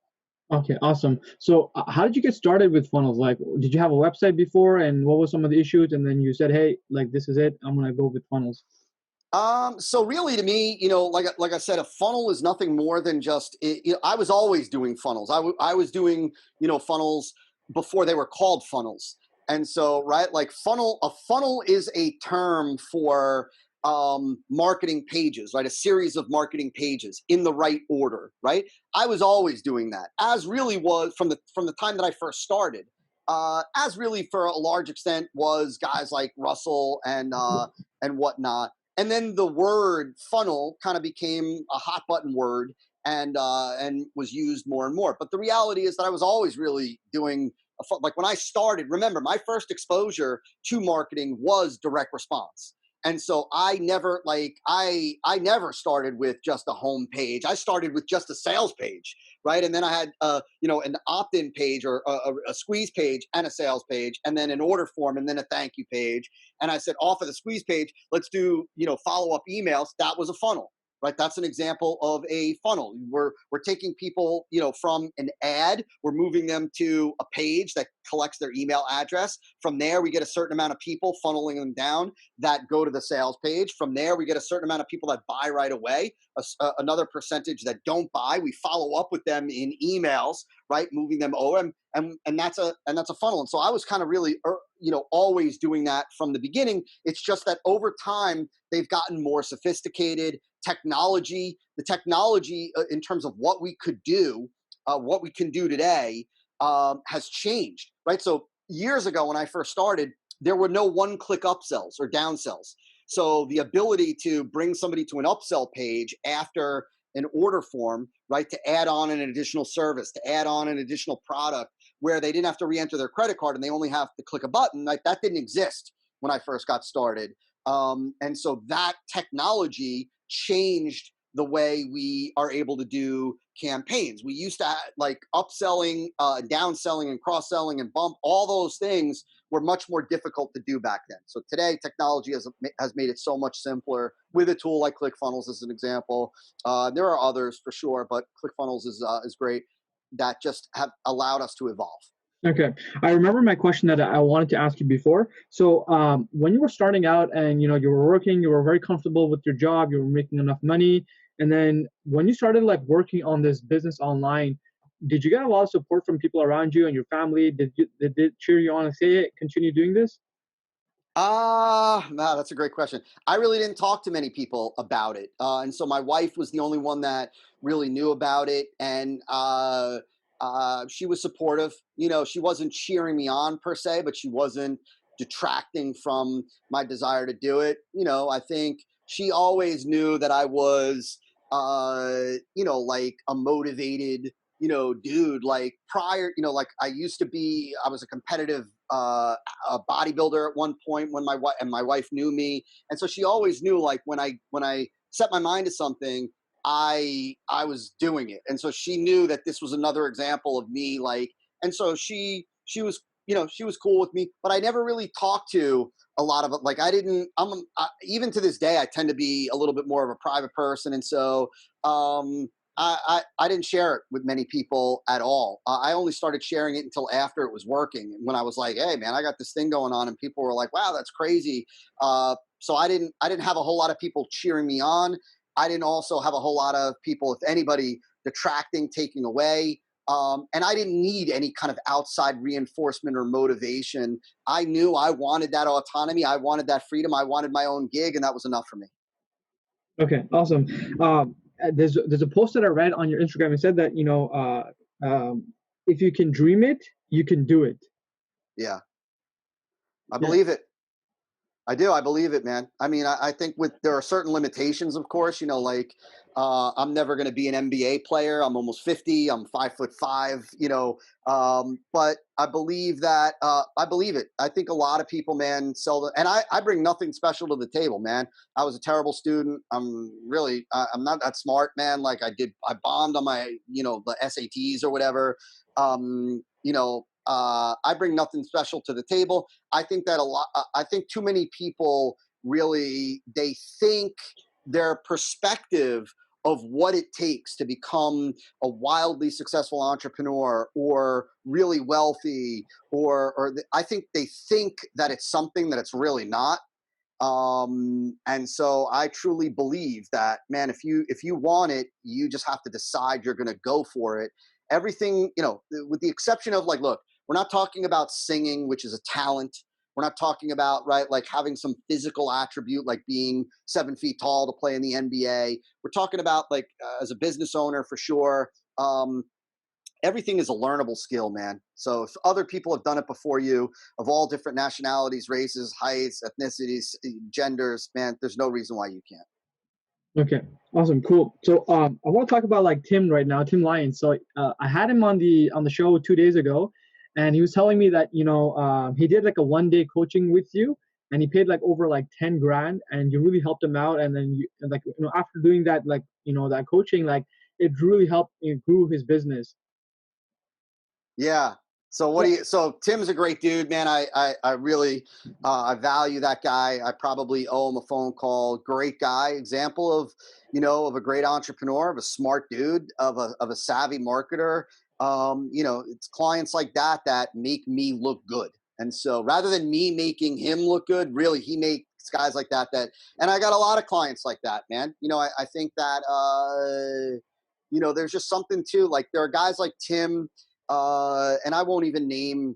Okay, awesome. So how did you get started with funnels? Like, did you have a website before and what were some of the issues? And then you said, hey, like, this is it. I'm going to go with funnels. So really to me, like I said, a funnel is nothing more than just, I was always doing funnels. I was doing, funnels before they were called funnels. And so, right, like a funnel is a term for marketing pages, right? A series of marketing pages in the right order, right? I was always doing that, as really was from the time that I first started. As really for a large extent was guys like Russell and whatnot. And then the word funnel kind of became a hot button word and was used more and more. But the reality is that I was always really doing like when I started. Remember, my first exposure to marketing was direct response. And so I never I never started with just a home page. I started with just a sales page, right? And then I had an opt-in page or a squeeze page and a sales page, and then an order form, and then a thank you page. And I said, off of the squeeze page, let's do follow-up emails. That was a funnel. Right, that's an example of a funnel. We're taking people, from an ad, we're moving them to a page that collects their email address. From there, we get a certain amount of people, funneling them down that go to the sales page. From there, we get a certain amount of people that buy right away. Another percentage that don't buy, we follow up with them in emails, right, moving them over, and that's a funnel. And so I was kind of really always doing that from the beginning. It's just that over time they've gotten more sophisticated. The technology in terms of what we could do, what we can do today, has changed, right? So years ago when I first started, there were no one-click upsells or downsells. So the ability to bring somebody to an upsell page after an order form, right, to add on an additional service, to add on an additional product, where they didn't have to re-enter their credit card and they only have to click a button. Like that didn't exist when I first got started. And so that technology changed the way we are able to do campaigns. We used to like upselling, downselling, and cross-selling and bump. All those things were much more difficult to do back then. So today, technology has made it so much simpler with a tool like ClickFunnels, as an example. There are others for sure, but ClickFunnels is great. That just have allowed us to evolve. Okay, I remember my question that I wanted to ask you before. So, when you were starting out and you were working, you were very comfortable with your job, you were making enough money, and then when you started like working on this business online, did you get a lot of support from people around you and your family? Did they cheer you on and say, "Hey, continue doing this"? No, that's a great question. I really didn't talk to many people about it, and so my wife was the only one that really knew about it, and she was supportive. She wasn't cheering me on per se, but she wasn't detracting from my desire to do it. I think she always knew that I was, like a motivated, dude. Like prior, like I was a competitive a bodybuilder at one point when my wife knew me, and so she always knew like when I set my mind to something, I was doing it, and so she knew that this was another example of me like, and so she was she was cool with me, but I never really talked to a lot of it. Like I didn't. Even to this day, I tend to be a little bit more of a private person, and so um, I didn't share it with many people at all. I only started sharing it until after it was working. When I was like, "Hey, man, I got this thing going on," and people were like, "Wow, that's crazy." So I didn't have a whole lot of people cheering me on. I didn't also have a whole lot of people, if anybody, detracting, taking away. And I didn't need any kind of outside reinforcement or motivation. I knew I wanted that autonomy. I wanted that freedom. I wanted my own gig, and that was enough for me. Okay, awesome. There's a post that I read on your Instagram. It said that if you can dream it, you can do it. Yeah, I Yeah. believe it. I do. I believe it, man. I mean, I think there are certain limitations, of course. Like I'm never going to be an NBA player. I'm almost 50. I'm 5'5". But I believe that. I believe it. I think a lot of people, man, and I bring nothing special to the table, man. I was a terrible student. I'm not that smart, man. Like I bombed on my, the SATs or whatever. I bring nothing special to the table. I think that I think too many people really, they think their perspective of what it takes to become a wildly successful entrepreneur or really wealthy, I think they think that it's something that it's really not. And so I truly believe that, man, if you want it, you just have to decide you're going to go for it. Everything, with the exception of like, look, we're not talking about singing, which is a talent. We're not talking about, right, like having some physical attribute, like being 7 feet tall to play in the NBA. We're talking about like, as a business owner for sure. Everything is a learnable skill, man. So if other people have done it before you, of all different nationalities, races, heights, ethnicities, genders, man, there's no reason why you can't. Okay, awesome, cool. So I want to talk about like Tim right now, Tim Lyons. So I had him on the show 2 days ago, and he was telling me that he did like a 1 day coaching with you, and he paid like over like 10 grand, and you really helped him out. And then after doing that, like that coaching, like it really helped improve his business. Yeah. So so Tim's a great dude, man. I really, I value that guy. I probably owe him a phone call. Great guy, example of, of a great entrepreneur, of a smart dude, of a savvy marketer. It's clients like that that make me look good. And so rather than me making him look good, really, he makes guys like that, and I got a lot of clients like that, man. I think that, there's just something too, like there are guys like Tim, and I won't even name,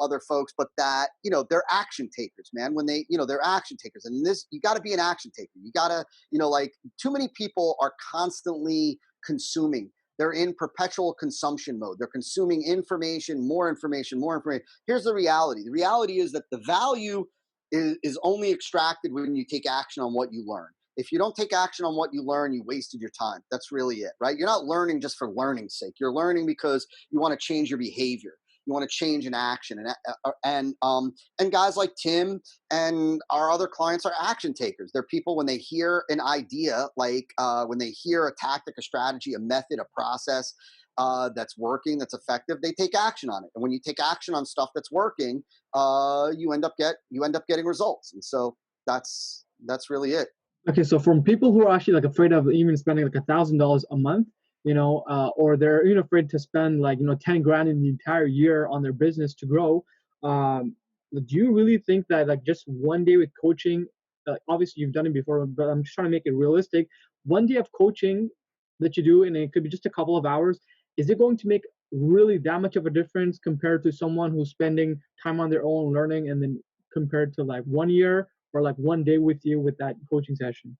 other folks, but that, they're action takers, man. When they're action takers, and this, you got to be an action taker. You got to, like too many people are constantly consuming. They're in perpetual consumption mode. They're consuming information, more information, more information. Here's the reality. The reality is that the value is only extracted when you take action on what you learn. If you don't take action on what you learn, you wasted your time. That's really it, right? You're not learning just for learning's sake. You're learning because you want to change your behavior. you want to change in action. And guys like Tim and our other clients are action takers. They're people when they hear an idea, like when they hear a tactic, a strategy, a method, a process that's working, that's effective, they take action on it. And when you take action on stuff that's working, you end up getting results. And so that's really it. Okay, so from people who are actually like afraid of even spending like $1,000 a month, or they're even afraid to spend like 10 grand in the entire year on their business to grow, um, do you really think that like just one day with coaching, obviously you've done it before, but I'm just trying to make it realistic. One day of coaching that you do, and it could be just a couple of hours, is it going to make really that much of a difference compared to someone who's spending time on their own learning, and then compared to like 1 year or like one day with you with that coaching session?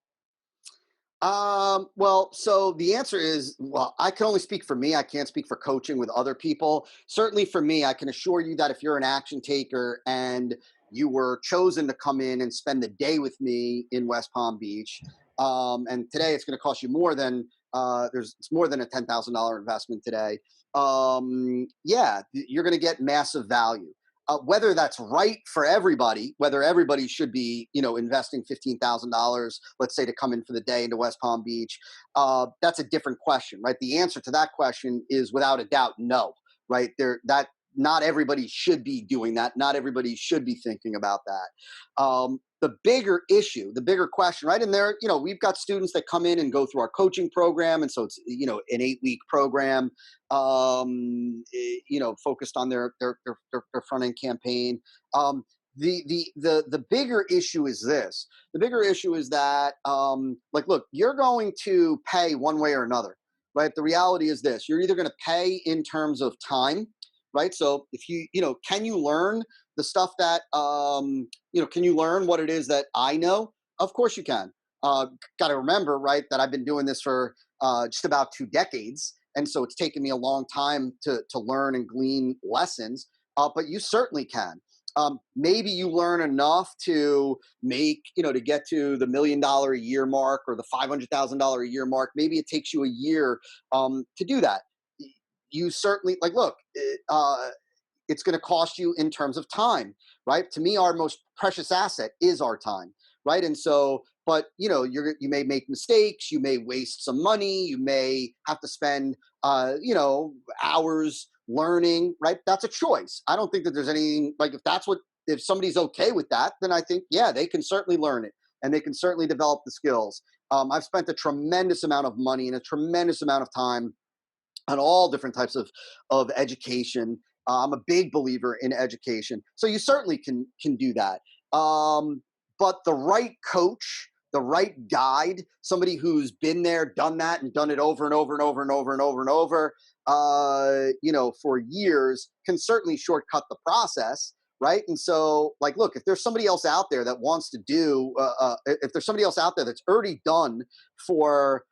Well, so the answer is, well, I can only speak for me. I can't speak for coaching with other people. Certainly for me, I can assure you that if you're an action taker and you were chosen to come in and spend the day with me in West Palm Beach, and today it's going to cost you more than, it's more than a $10,000 investment today. Yeah, you're going to get massive value. Whether that's right for everybody, whether everybody should be, investing $15,000, let's say, to come in for the day into West Palm Beach, that's a different question, right? The answer to that question is without a doubt, no, right? That not everybody should be doing that. Not everybody should be thinking about that. The bigger issue, the bigger question, right? And there, we've got students that come in and go through our coaching program, and so it's an 8-week program, focused on their front end campaign. The bigger issue is this. The bigger issue is that, like, look, you're going to pay one way or another, right? The reality is this: you're either going to pay in terms of time, right? So if can you learn the stuff that, can you learn what it is that I know? Of course you can. Got to remember, right, that I've been doing this for just about 2 decades. And so it's taken me a long time to learn and glean lessons, but you certainly can. Maybe you learn enough to make, to get to the $1 million a year mark or the $500,000 a year mark. Maybe it takes you a year to do that. You certainly, like, look, it's going to cost you in terms of time, right? To me, our most precious asset is our time, right? And so, but you may make mistakes, you may waste some money, you may have to spend, hours learning, right? That's a choice. I don't think that there's anything, like, if somebody's okay with that, then I think, yeah, they can certainly learn it and they can certainly develop the skills. I've spent a tremendous amount of money and a tremendous amount of time on all different types of education. I'm a big believer in education, so you certainly can do that. But the right coach, the right guide, somebody who's been there, done that, and done it over and over and over and over and over and over, for years, can certainly shortcut the process, right? And so, like, look, if there's somebody else out there that wants to do, if there's somebody else out there that's already done for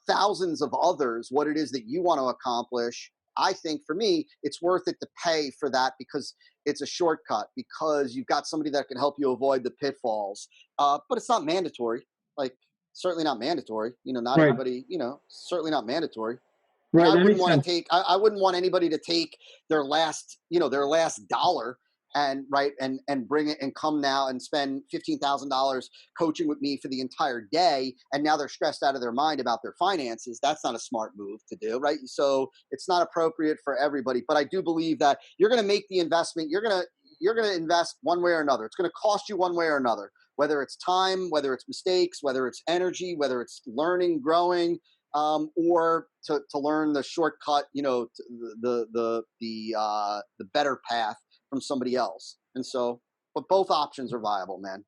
thousands of others what it is that you want to accomplish, I think for me, it's worth it to pay for that because it's a shortcut, because you've got somebody that can help you avoid the pitfalls. But it's not mandatory. Like, certainly not mandatory. Not Right, everybody, certainly not mandatory. And right. That makes sense. I wouldn't want anybody to take their last dollar and bring it and come now and spend $15,000 coaching with me for the entire day, and now they're stressed out of their mind about their finances. That's not a smart move to do, right? So it's not appropriate for everybody. But I do believe that you're going to make the investment. You're going to invest one way or another. It's going to cost you one way or another, whether it's time, whether it's mistakes, whether it's energy, whether it's learning, growing, or to learn the shortcut, the better path from somebody else. And so, but both options are viable, man.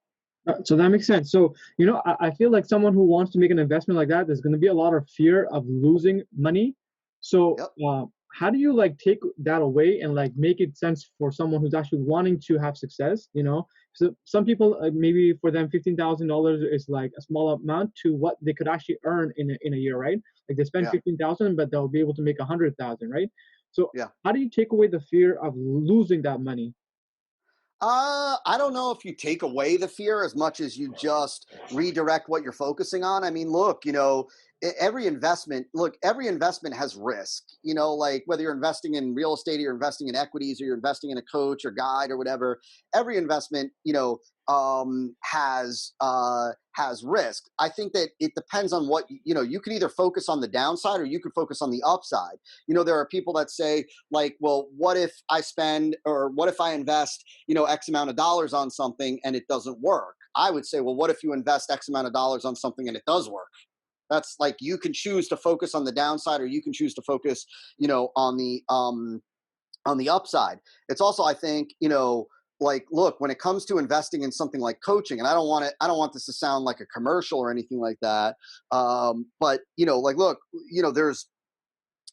So that makes sense. So, I feel like someone who wants to make an investment like that, there's going to be a lot of fear of losing money. So, Yep. how do you like take that away and like make it sense for someone who's actually wanting to have success? So some people, maybe for them, $15,000 is like a small amount to what they could actually earn in a year, right? Like they spend Yeah. 15,000, but they'll be able to make 100,000, right? So, Yeah. how do you take away the fear of losing that money? I don't know if you take away the fear as much as you just redirect what you're focusing on. I mean, look, every investment, look, every investment has risk, like whether you're investing in real estate or you're investing in equities or you're investing in a coach or guide or whatever, every investment, has risk. I think that it depends on what, you can either focus on the downside or you could focus on the upside. There are people that say like, well, what if I spend, or what if I invest, X amount of dollars on something and it doesn't work? I would say, well, what if you invest X amount of dollars on something and it does work? That's like, you can choose to focus on the downside or you can choose to focus, on the upside. It's also, I think, like, look, when it comes to investing in something like coaching, and I don't want this to sound like a commercial or anything like that. But like, look, there is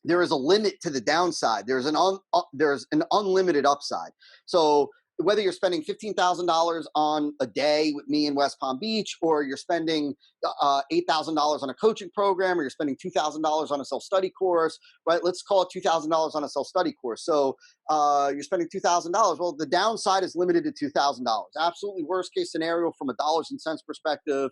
a limit to the downside. There's an unlimited upside. So whether you're spending $15,000 on a day with me in West Palm Beach, or you're spending $8,000 on a coaching program, or you're spending $2,000 on a self-study course, right? Let's call it $2,000 on a self-study course. So you're spending $2,000. Well, the downside is limited to $2,000. Absolutely worst case scenario from a dollars and cents perspective,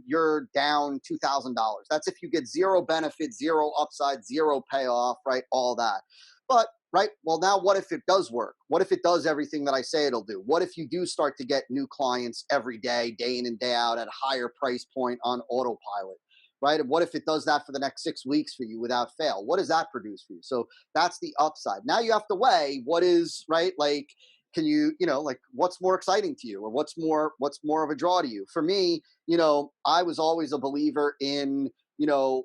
you're down $2,000. That's if you get zero benefit, zero upside, zero payoff, right? All that. But right, well, now what if it does work? What if it does everything that I say it'll do? What if you do start to get new clients every day, day in and day out, at a higher price point on autopilot, right? And what if it does that for the next 6 weeks for you without fail? What does that produce for you? So that's the upside. Now you have to weigh what is, right, like, can you, like, what's more exciting to you, or what's more of a draw to you? For me, I was always a believer in,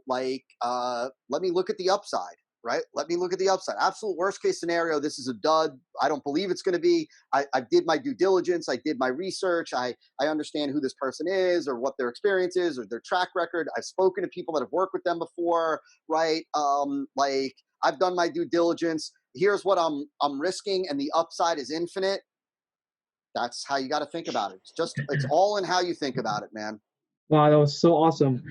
like, let me look at the upside, right? Let me look at the upside. Absolute worst case scenario, this is a dud. I don't believe it's going to be. I did my due diligence. I did my research. I understand who this person is, or what their experience is, or their track record. I've spoken to people that have worked with them before, right? Like, I've done my due diligence. Here's what I'm risking, and the upside is infinite. That's how you got to think about it. It's all in how you think about it, man. Wow, that was so awesome.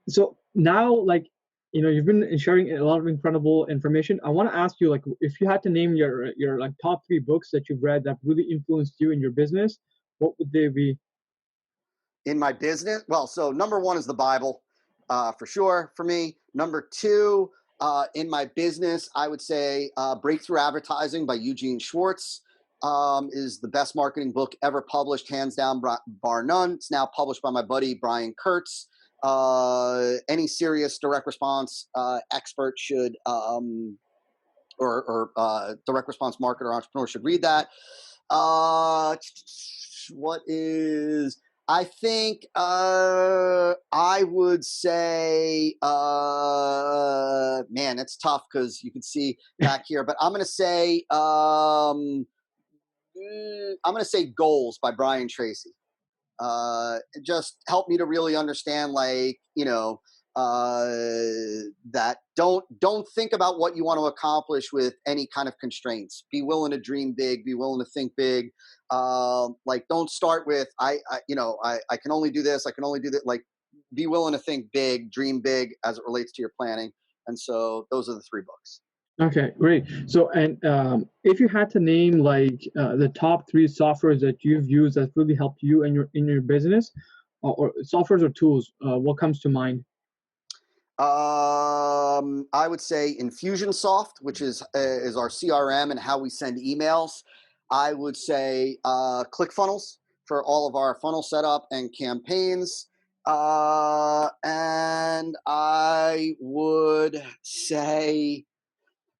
So now, like, you've been sharing a lot of incredible information. I want to ask you, like, if you had to name your like top 3 books that you've read that really influenced you in your business, what would they be? In my business, well, so number one is the Bible, for sure, for me. Number two, in my business, I would say Breakthrough Advertising by Eugene Schwartz is the best marketing book ever published, hands down, bar none. It's now published by my buddy Brian Kurtz. Any serious direct response expert should, or direct response marketer, entrepreneur should read that. What is, I think I would say, man, it's tough because you can see back here, but I'm going to say Goals by Brian Tracy. It just helped me to really understand, like, that don't think about what you want to accomplish with any kind of constraints. Be willing to dream big, be willing to think big. Like, don't start with, I can only do this, I can only do that. Like, be willing to think big, dream big as it relates to your planning. And so those are the 3 books. Okay, great. So, and if you had to name like the top 3 softwares that you've used that really helped you in your business, or softwares or tools, what comes to mind? I would say Infusionsoft, which is our CRM and how we send emails. I would say ClickFunnels for all of our funnel setup and campaigns. And I would say,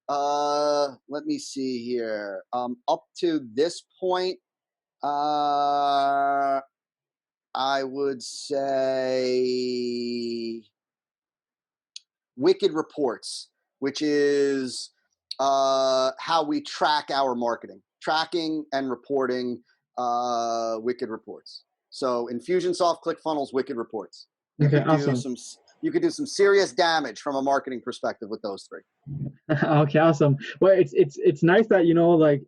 let me see here. Up to this point, I would say Wicked Reports, which is how we track our marketing, tracking and reporting Wicked Reports. So Infusionsoft, ClickFunnels, Wicked Reports. Okay, awesome. You could do some serious damage from a marketing perspective with those 3. Okay, awesome. Well, it's nice that like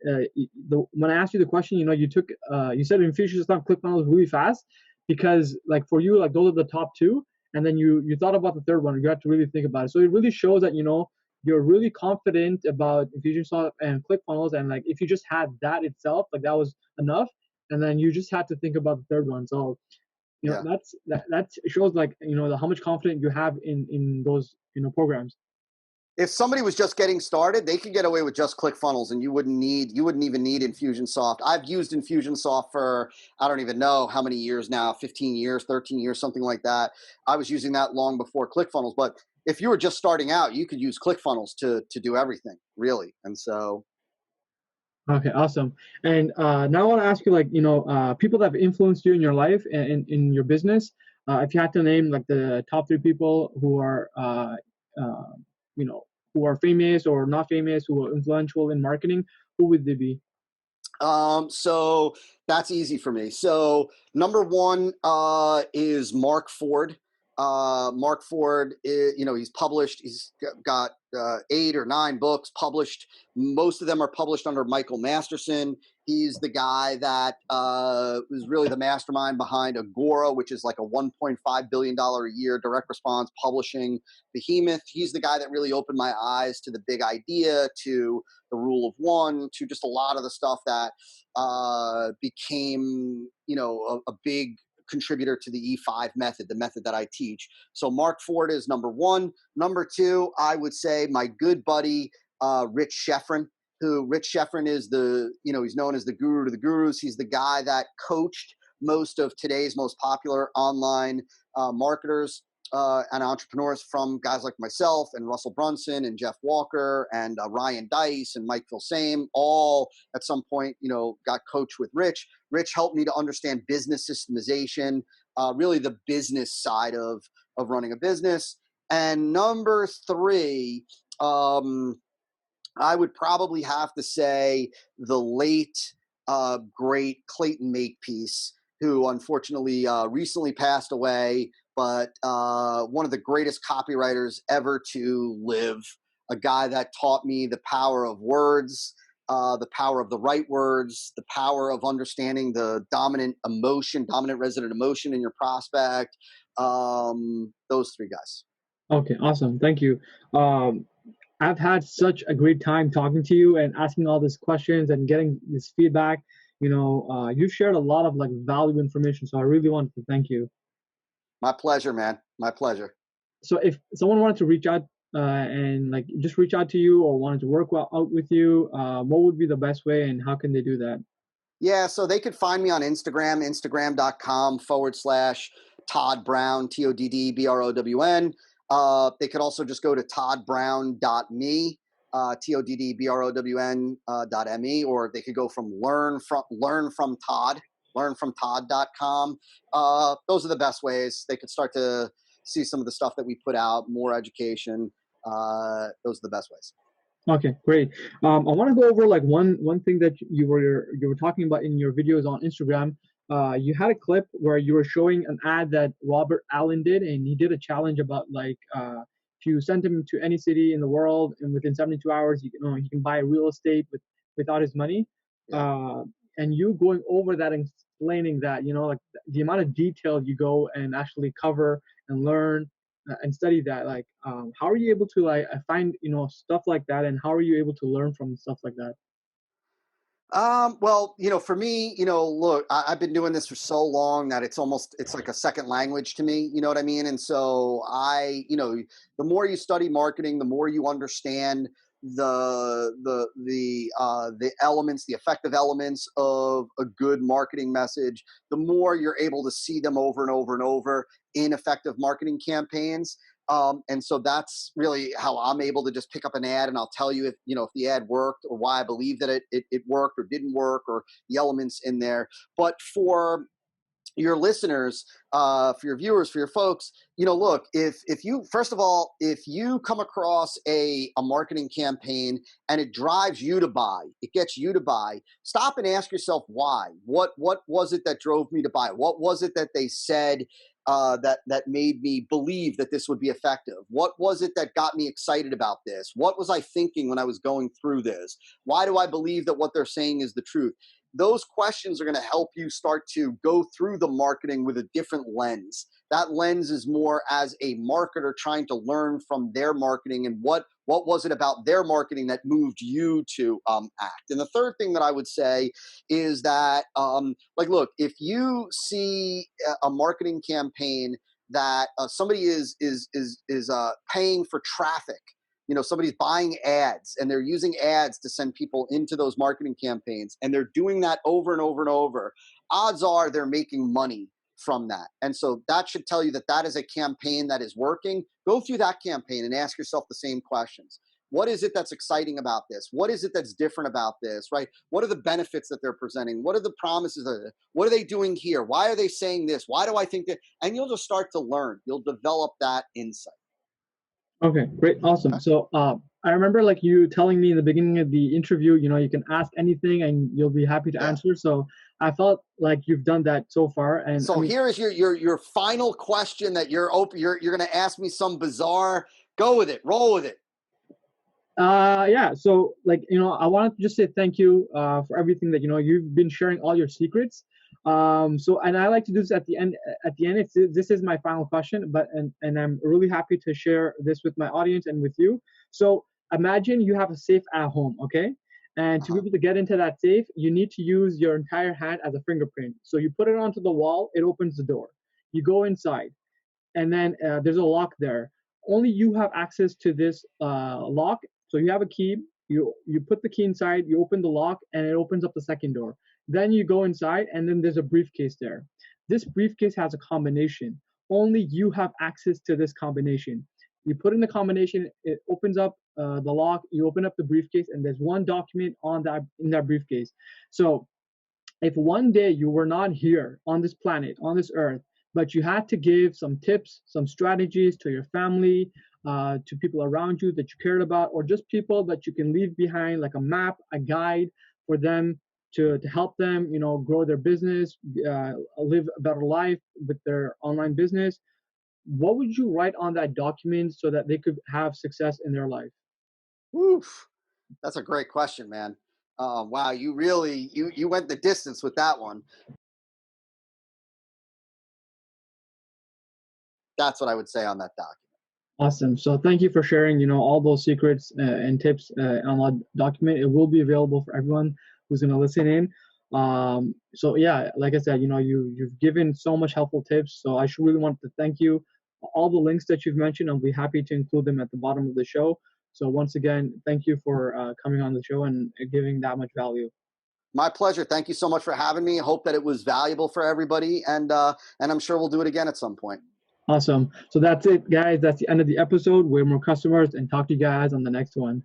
when I asked you the question, you took you said Infusionsoft, ClickFunnels really fast, because like for you, like those are the top 2, and then you thought about the third one. You had to really think about it. So it really shows that you're really confident about Infusionsoft and ClickFunnels, and like if you just had that itself, like that was enough, and then you just had to think about the third one. So Yeah. that shows like, how much confidence you have in those, programs. If somebody was just getting started, they could get away with just ClickFunnels, and you wouldn't even need Infusionsoft. I've used Infusionsoft for, I don't even know how many years now, 15 years, 13 years, something like that. I was using that long before ClickFunnels. But if you were just starting out, you could use ClickFunnels to do everything, really. And so, Okay, awesome. And now I want to ask you, like, people that have influenced you in your life and in your business. If you had to name like the top three people who are, uh, you know, who are famous or not famous, who are influential in marketing, who would they be? so that's easy for me. So number one is Mark Ford. Mark Ford, he's published. He's got 8 or 9 books published. Most of them are published under Michael Masterson. He's the guy that was really the mastermind behind Agora, which is like a $1.5 billion a year direct response publishing behemoth. He's the guy that really opened my eyes to the big idea, to the rule of one, to just a lot of the stuff that became, a big contributor to the E5 method, the method that I teach. So Mark Ford is number one. Number two, I would say my good buddy, Rich Schefren, who Rich Schefren is he's known as the guru to the gurus. He's the guy that coached most of today's most popular online marketers and entrepreneurs, from guys like myself and Russell Brunson and Jeff Walker and Ryan Dice and Mike Filsame, all at some point, got coached with Rich. Rich helped me to understand business systemization, really the business side of running a business. And number three, I would probably have to say the late, great Clayton Makepeace, who unfortunately recently passed away, but one of the greatest copywriters ever to live. A guy that taught me the power of words, the power of the right words, the power of understanding the dominant resident emotion in your prospect. Those three guys. Okay, awesome. Thank you. Um, I've had such a great time talking to you and asking all these questions and getting this feedback. You've shared a lot of like valuable information, so I really wanted to thank you. My pleasure, man. My pleasure. So if someone wanted to reach out and like just reach out to you or wanted to work out with you, what would be the best way and how can they do that? Yeah, so they could find me on Instagram, instagram.com/Todd Brown, TODDBROWN. They could also just go to toddbrown.me, TODDBROWN.me, or they could go from learn from Todd, learnfromtodd.com. Those are the best ways. They could start to see some of the stuff that we put out, more education. Those are the best ways. Okay, great. I want to go over like one thing that you were talking about in your videos on Instagram. You had a clip where you were showing an ad that Robert Allen did, and he did a challenge about like if you send him to any city in the world and within 72 hours, he can buy real estate without his money. Yeah. Uh, and you going over that and explaining that, like the amount of detail you go and actually cover and learn and study that, like how are you able to like find stuff like that, and how are you able to learn from stuff like that? Well, for me, look, I've been doing this for so long that it's like a second language to me, you know what I mean? And so the more you study marketing, the more you understand the elements, the effective elements of a good marketing message, the more you're able to see them over and over and over in effective marketing campaigns. And so that's really how I'm able to just pick up an ad, and I'll tell you if the ad worked, or why I believe that it worked or didn't work, or the elements in there. But for your listeners, for your viewers, for your folks, look, if you, first of all, if you come across a marketing campaign and it drives you to buy, it gets you to buy, stop and ask yourself why. What was it that drove me to buy? What was it that they said that made me believe that this would be effective? What was it that got me excited about this? What was I thinking when I was going through this? Why do I believe that what they're saying is the truth? those questions are going to help you start to go through the marketing with a different lens. That lens is more as a marketer trying to learn from their marketing and what was it about their marketing that moved you to act. And the third thing that I would say is that, like, look, if you see a marketing campaign that somebody is paying for traffic, somebody's buying ads and they're using ads to send people into those marketing campaigns, and they're doing that over and over and over, odds are they're making money from that. And so that should tell you that that is a campaign that is working. Go through that campaign and ask yourself the same questions. What is it that's exciting about this? What is it that's different about this, right? What are the benefits that they're presenting? What are the promises? What are they doing here? Why are they saying this? Why do I think that? And you'll just start to learn. You'll develop that insight. Okay, great. Awesome. So I remember like you telling me in the beginning of the interview, you can ask anything and you'll be happy to answer. So I felt like you've done that so far. And so here is your final question that you're going to ask me some bizarre. Go with it. Roll with it. Yeah. So like, I wanted to just say thank you for everything that, you've been sharing all your secrets. And I like to do this at the end. This is my final question, and I'm really happy to share this with my audience and with you. So imagine you have a safe at home, okay? And to be able to get into that safe, you need to use your entire hand as a fingerprint. So you put it onto the wall, it opens the door. You go inside, and then there's a lock there. Only you have access to this lock. So you have a key. You put the key inside, you open the lock, and it opens up the second door. Then you go inside, and then there's a briefcase there. This briefcase has a combination. Only you have access to this combination. You put in the combination, it opens up the lock. You open up the briefcase, and there's one document in that briefcase. So if one day you were not here on this planet, on this earth, but you had to give some tips, some strategies to your family, to people around you that you cared about, or just people that you can leave behind, like a map, a guide for them to help them, grow their business, live a better life with their online business, what would you write on that document so that they could have success in their life? Oof, that's a great question, man. Wow, you really you went the distance with that one. That's what I would say on that document. Awesome. So thank you for sharing, all those secrets and tips on that document. It will be available for everyone who's going to listen in. So yeah, like I said, you've given so much helpful tips. So I should really want to thank you. All the links that you've mentioned, I'll be happy to include them at the bottom of the show. So once again, thank you for coming on the show and giving that much value. My pleasure. Thank you so much for having me. I hope that it was valuable for everybody, and I'm sure we'll do it again at some point. Awesome. So that's it, guys. That's the end of the episode. Way more customers, and talk to you guys on the next one.